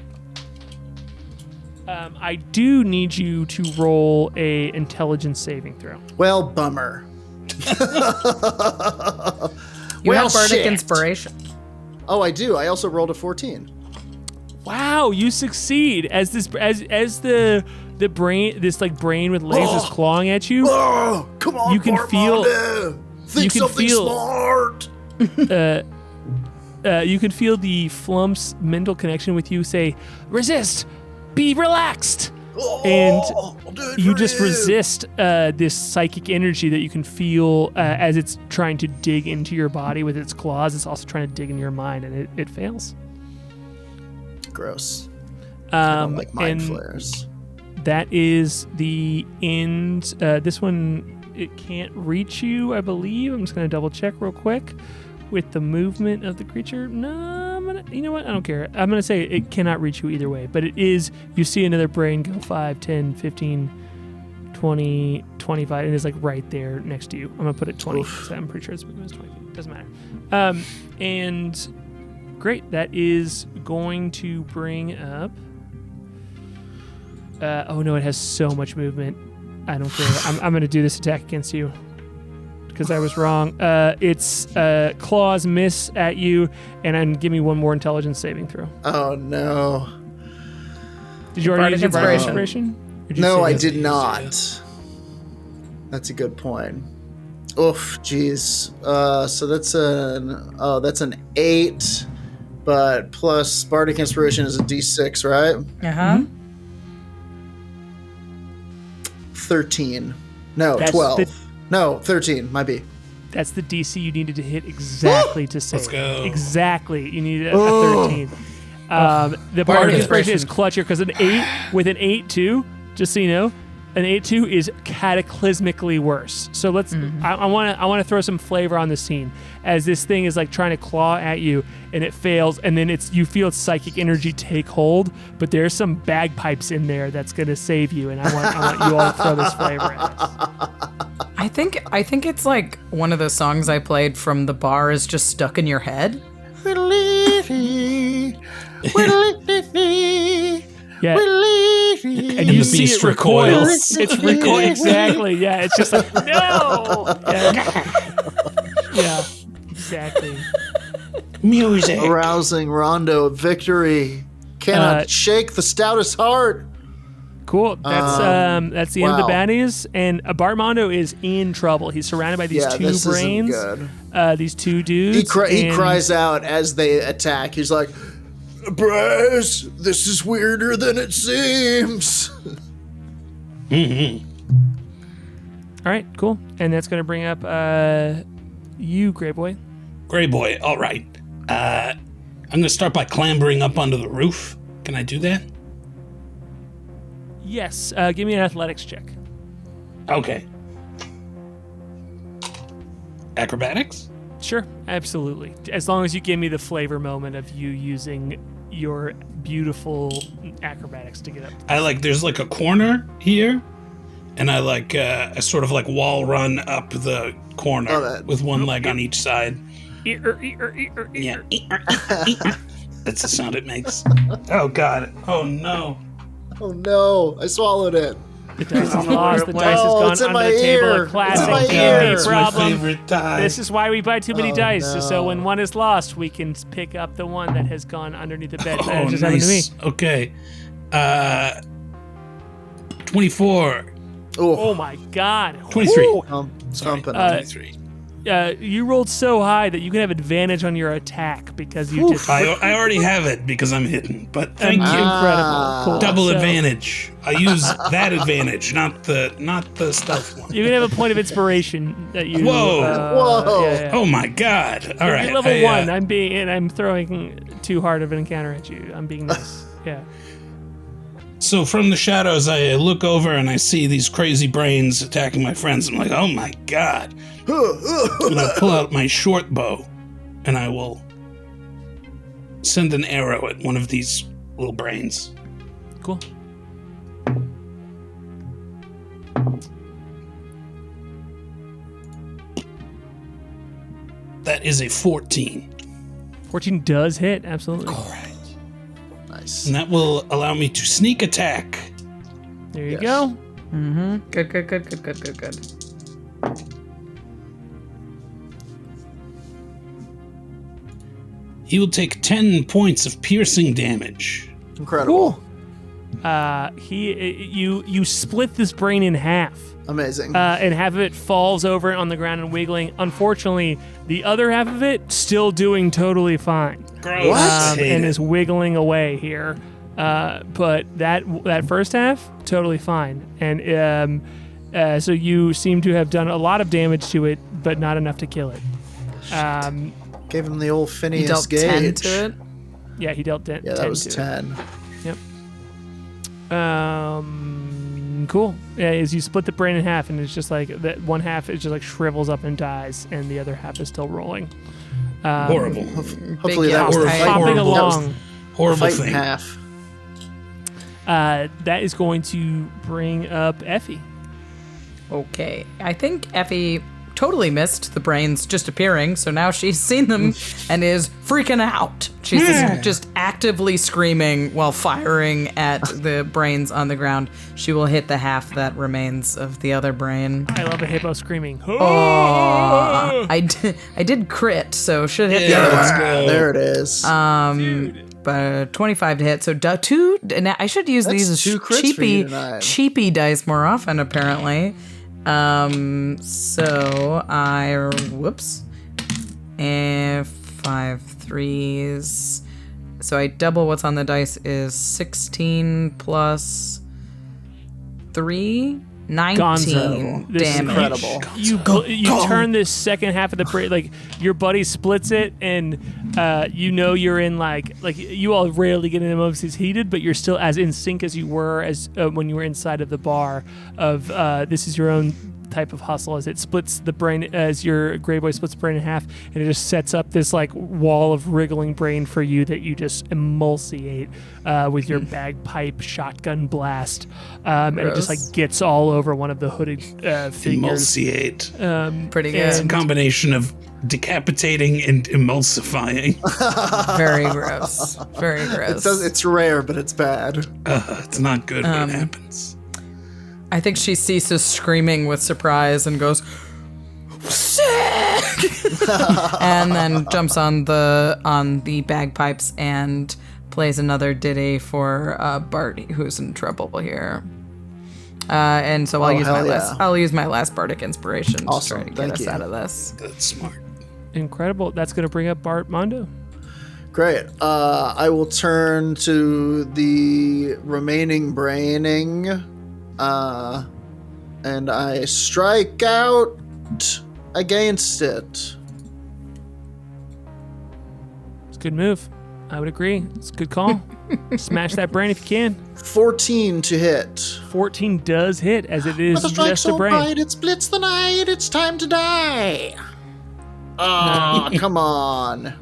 I do need you to roll a intelligence saving throw. Well, bummer. You have bardic shit. inspiration. Oh, I do. I also rolled a 14. Wow, you succeed as the brain, this like brain with legs is clawing at you. Oh, come on, You can feel- Bartmondo. Think you can something feel- smart. You can feel the Flump's mental connection with you say, "Resist, be relaxed," and I'll do it you for just resist this psychic energy that you can feel as it's trying to dig into your body with its claws. It's also trying to dig into your mind, and it fails. Gross. I don't like mind and flares. that is the end. This one, it can't reach you, I believe. I'm just going to double check real quick with the movement of the creature. No, you know what? I don't care. I'm going to say it cannot reach you either way, but it is, you see another brain go 5, 10, 15, 20, 25, and it's like right there next to you. I'm going to put it 20 because I'm pretty sure it's 20 feet. Doesn't matter. And great. That is going to bring up... oh no, it has so much movement. I don't care. I'm going to do this attack against you because I was wrong. Its claws miss at you, and then give me one more intelligence saving throw. Oh no. Did you already use your bardic Inspiration. inspiration? Or did you No, save I it? did not. That's a good point. Oof, jeez. So that's an 8, but plus bardic inspiration is a d6, right? Uh-huh. 13. No, That's 12. No, 13. Might be. That's the DC you needed to hit exactly to save. Let's go. Exactly. You needed a 13. The bardic inspiration is clutcher because an 8 with an 8-2, just so you know, an 8-2 is cataclysmically worse. So let's. I want to throw some flavor on the scene as this thing is like trying to claw at you and it fails, and then you feel its psychic energy take hold, but there's some bagpipes in there that's gonna save you, and I want you all to throw this flavor at us. I think it's like one of the songs I played from the bar is just stuck in your head. Yeah. and And you the see beast it recoil. recoils. It's recoil. Exactly. Yeah. It's just like no. Yeah. Exactly. Music. Arousing Rondo of victory. Cannot shake the stoutest heart. Cool. That's the end of the wow. baddies, and Bartmondo is in trouble. He's surrounded by these two this brains. isn't good. These two dudes. He and- cries out as they attack. He's like, Bryce, this is weirder than it seems. All right. Cool. And that's going to bring up you, Grey Boy. Gray boy, all right. I'm going to start by clambering up onto the roof. Can I do that? Yes. Give me an athletics check. Okay. Acrobatics? Sure, absolutely. As long as you give me the flavor moment of you using your beautiful acrobatics to get up. There's like a corner here, and I sort of like wall run up the corner with one leg on each side. Yeah. That's the sound it makes. Oh, God. Oh, no. Oh no, I swallowed it. The dice is lost. The dice Oh, has it's gone in under my the table. ear. A classic It's in my D&D ear. It's my problem. favorite die. This is why we buy too many dice, so no. when one is lost, we can pick up the one that has gone underneath the bed. Oh, That just happened to me. nice. Okay. 24. Oh my God. 23. Woo! Thumping. 23. You rolled so high that you can have advantage on your attack because you just I already have it because I'm hidden, but thank you. incredible. Cool. Double So, advantage. I use that advantage, not the stealth one. You can have a point of inspiration that you. Whoa. Whoa. Yeah, yeah. Oh my God! All right, You're level I, 1. I'm throwing too hard of an encounter at you. I'm being nice. Yeah. So from the shadows, I look over and I see these crazy brains attacking my friends. I'm like, oh my God! And I pull out my short bow, and I will send an arrow at one of these little brains. Cool. That is a 14. 14 does hit. Absolutely. Nice. And that will allow me to sneak attack. There you Yes. go. Good. He will take 10 points of piercing damage. Incredible. You split this brain in half. Amazing. And half of it falls over on the ground and wiggling. Unfortunately, the other half of it still doing totally fine. Gross. What? Hate And it. is wiggling away here. But that first half, totally fine. And so you seem to have done a lot of damage to it, but not enough to kill it. Gave him the old You Phineas dealt Gage. 10 to it. Yeah, he dealt 10. Yeah, that was to it. 10. Cool. Yeah, as you split the brain in half, and it's just like that one half is just like shrivels up and dies, and the other half is still rolling. Horrible. Hopefully Big that was house the tight. fight. Hopping That was along. Horrible fight in thing. half. That is going to bring up Effie. Okay. I think Effie totally missed the brains just appearing, so now she's seen them and is freaking out. She's just actively screaming while firing at the brains on the ground. She will hit the half that remains of the other brain. I love a hippo screaming. I did crit, so should hit the other Let's one. go. There it is. But 25 to hit, so two. And I should use That's these as two crits for you tonight. cheapy dice more often, apparently. So I and 5 threes. So I double what's on the dice is 16 plus 3, 19 Gonzo. This is damage. incredible. You turn this second half of the brain, like your buddy splits it, and you're in like you all rarely get into moments as heated, but you're still as in sync as you were as when you were inside of the bar. Of this is your own type of hustle as it splits the brain, as your gray boy splits the brain in half, and it just sets up this like wall of wriggling brain for you that you just emulsiate with your bagpipe shotgun blast, and it just like gets all over one of the hooded figures. Emulsiate. Pretty It's a good. combination of decapitating and emulsifying. Very gross. Very gross. It's rare, but it's bad. It's not good when it happens. I think she ceases screaming with surprise and goes, sick! And then jumps on the bagpipes and plays another ditty for Bart, who's in trouble here. And so I'll use my last bardic inspiration to try to get us out of this. That's smart. Incredible. That's going to bring up Bart Mondo. Great. I will turn to the remaining braining, and I strike out against it. It's a good move. I would agree. It's a good call. Smash that brain if you can. 14 to hit. 14 does hit, as it is just a brain. Bright, it splits the night. It's time to die. Oh, come on.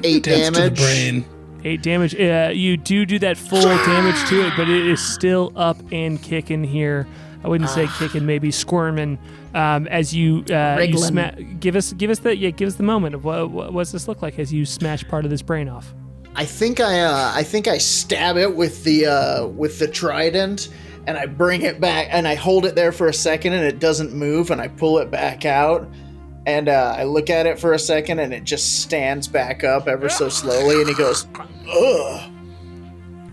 8 Death damage. to the brain. 8 damage. You do that full damage to it, but it is still up and kicking here. I wouldn't say kicking, maybe squirming. As you give us the moment of what does this look like as you smash part of this brain off. I think I stab it with the trident, and I bring it back, and I hold it there for a second, and it doesn't move, and I pull it back out, and I look at it for a second, and it just stands back up ever so slowly, and he goes, ugh.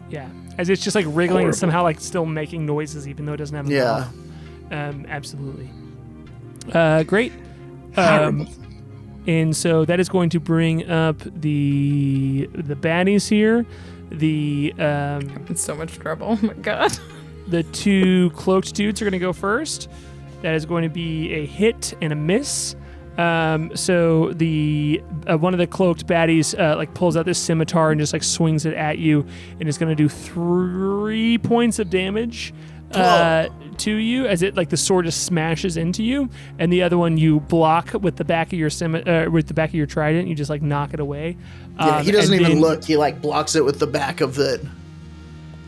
Yeah, as it's just like wriggling and somehow like still making noises, even though it doesn't have a mouth. Absolutely. Great. And so that is going to bring up the baddies here. I'm in so much trouble. Oh my god. The 2 cloaked dudes are going to go first. That is going to be a hit and a miss. So the one of the cloaked baddies like pulls out this scimitar and just like swings it at you, and it's going to do 3 points of damage to you as it like the sword just smashes into you, and the other one you block with the back of your with the back of your trident. You just like knock it away. Yeah, he doesn't even look. He like blocks it with the back of it.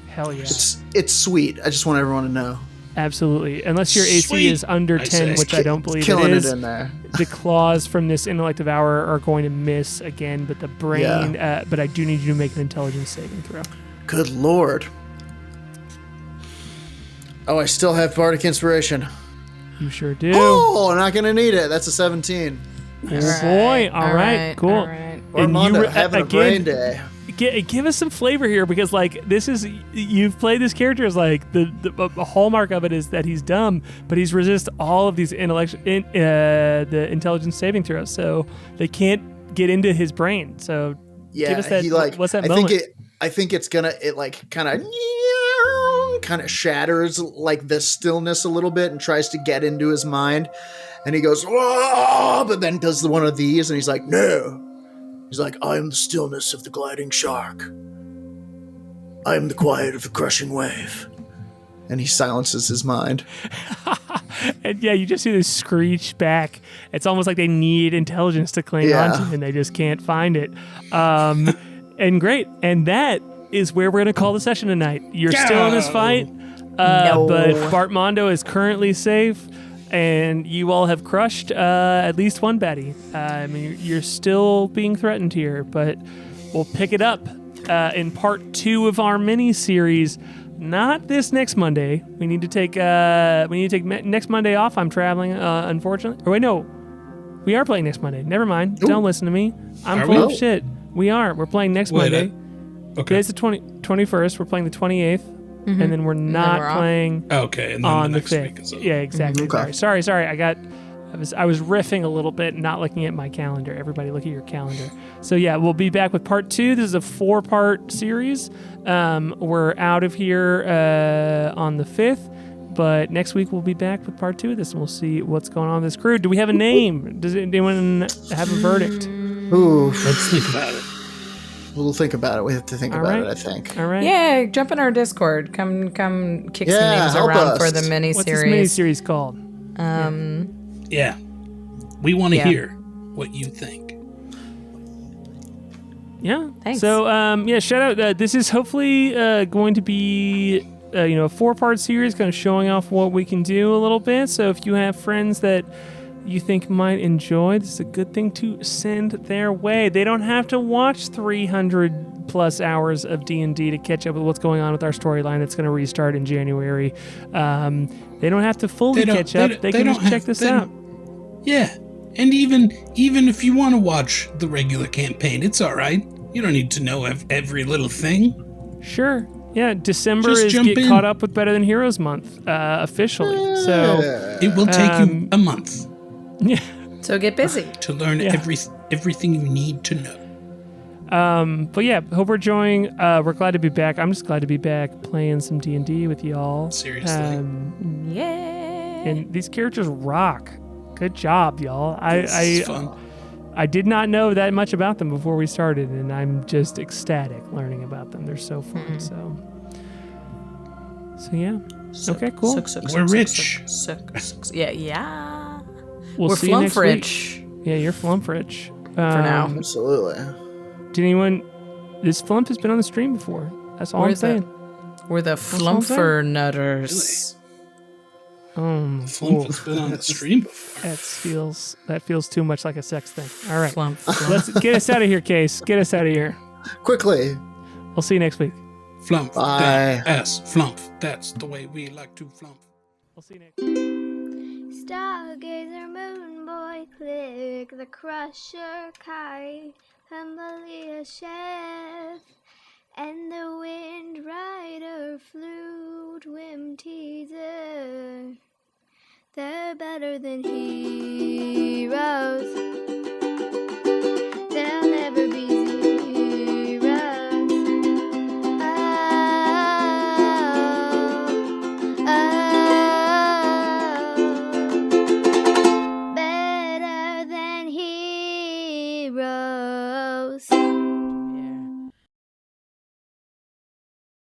Hell yeah! It's sweet. I just want everyone to know. Absolutely. Unless your AC is under 10, which I don't believe it is. In there. The claws from this intellect devour are going to miss again, but the brain. But I do need you to make an intelligence saving throw. Good lord. Oh, I still have bardic inspiration. You sure do. Oh, not gonna need it. That's a 17. Oh boy! All right, cool. All right. Armando having a brain day. Give us some flavor here, because like this is, you've played this character as like the hallmark of it is that he's dumb, but he's resist all of these the intelligence saving throws, so they can't get into his brain. So yeah, give us that. He like, what's that moment? I think it's gonna like kind of shatters like the stillness a little bit and tries to get into his mind, and he goes, whoa, but then does one of these, and he's like, no. He's like, I am the stillness of the gliding shark. I am the quiet of the crushing wave. And he silences his mind. And yeah, you just see this screech back. It's almost like they need intelligence to cling onto, and they just can't find it. And great. And that is where we're going to call the session tonight. You're still in this fight, but Bart Mondo is currently safe. And you all have crushed at least one baddie. I mean, you're still being threatened here, but we'll pick it up in part 2 of our mini-series. Not this next Monday. We need to take next Monday off. I'm traveling, unfortunately. Or wait, no, we are playing next Monday. Never mind. Ooh. Don't listen to me. I'm full of shit. We are. We're playing next Monday. Okay. Today's the 21st. We're playing the 28th. Mm-hmm. And then we're not playing and then on the the 5th. Yeah, exactly. Okay. Sorry. I was riffing a little bit, not looking at my calendar. Everybody look at your calendar. So yeah, we'll be back with part 2. This is a 4-part series. We're out of here on the 5th, but next week we'll be back with part 2 of this, and we'll see what's going on with this crew. Do we have a name? Does anyone have a verdict? Ooh, let's think about it. We'll think about it. We have to think about it, I think. All right. Yeah, jump in our Discord. Come kick some names around for the mini-series. What's this mini-series called? Yeah. We want to hear what you think. Yeah. Thanks. So, shout out. This is hopefully going to be, a 4-part series, kind of showing off what we can do a little bit. So if you have friends that you think might enjoy, this is a good thing to send their way. They don't have to watch 300 plus hours of D&D to catch up with what's going on with our storyline that's going to restart in January. They don't have to fully catch up. They can just check this out. Yeah, and even if you want to watch the regular campaign, it's all right. You don't need to know every little thing. Sure. Yeah, December Just is jump Get in. Caught Up with Better Than Heroes month, officially. So, It will take you a month yeah. So get busy. to learn everything you need to know. But yeah, hope we're enjoying. We're glad to be back. I'm just glad to be back playing some D&D with y'all. Seriously. Yeah. And these characters rock. Good job, y'all. This is fun. I did not know that much about them before we started, and I'm just ecstatic learning about them. They're so fun. So yeah. Okay, cool. We're rich. Yeah. We'll We're see you next flump week. rich Yeah, you're flump rich. for now. Absolutely. Did anyone? This flump has been on the stream before. That's all Where I'm is that? saying. We're the all I'm saying. flumfer nutters. Flump has been on the stream before. That feels too much like a sex thing. All right, Flump. let's get us out of here, Case. Get us out of here. Quickly. We'll see you next week. Flump. Bye. Flump. That's the way we like to flump. We'll see you next week. Stargazer, moon boy, click the crusher, kite, Humblia chef, and the wind rider, flute, whim teaser. They're better than heroes. They'll never be zeros. Better than heroes.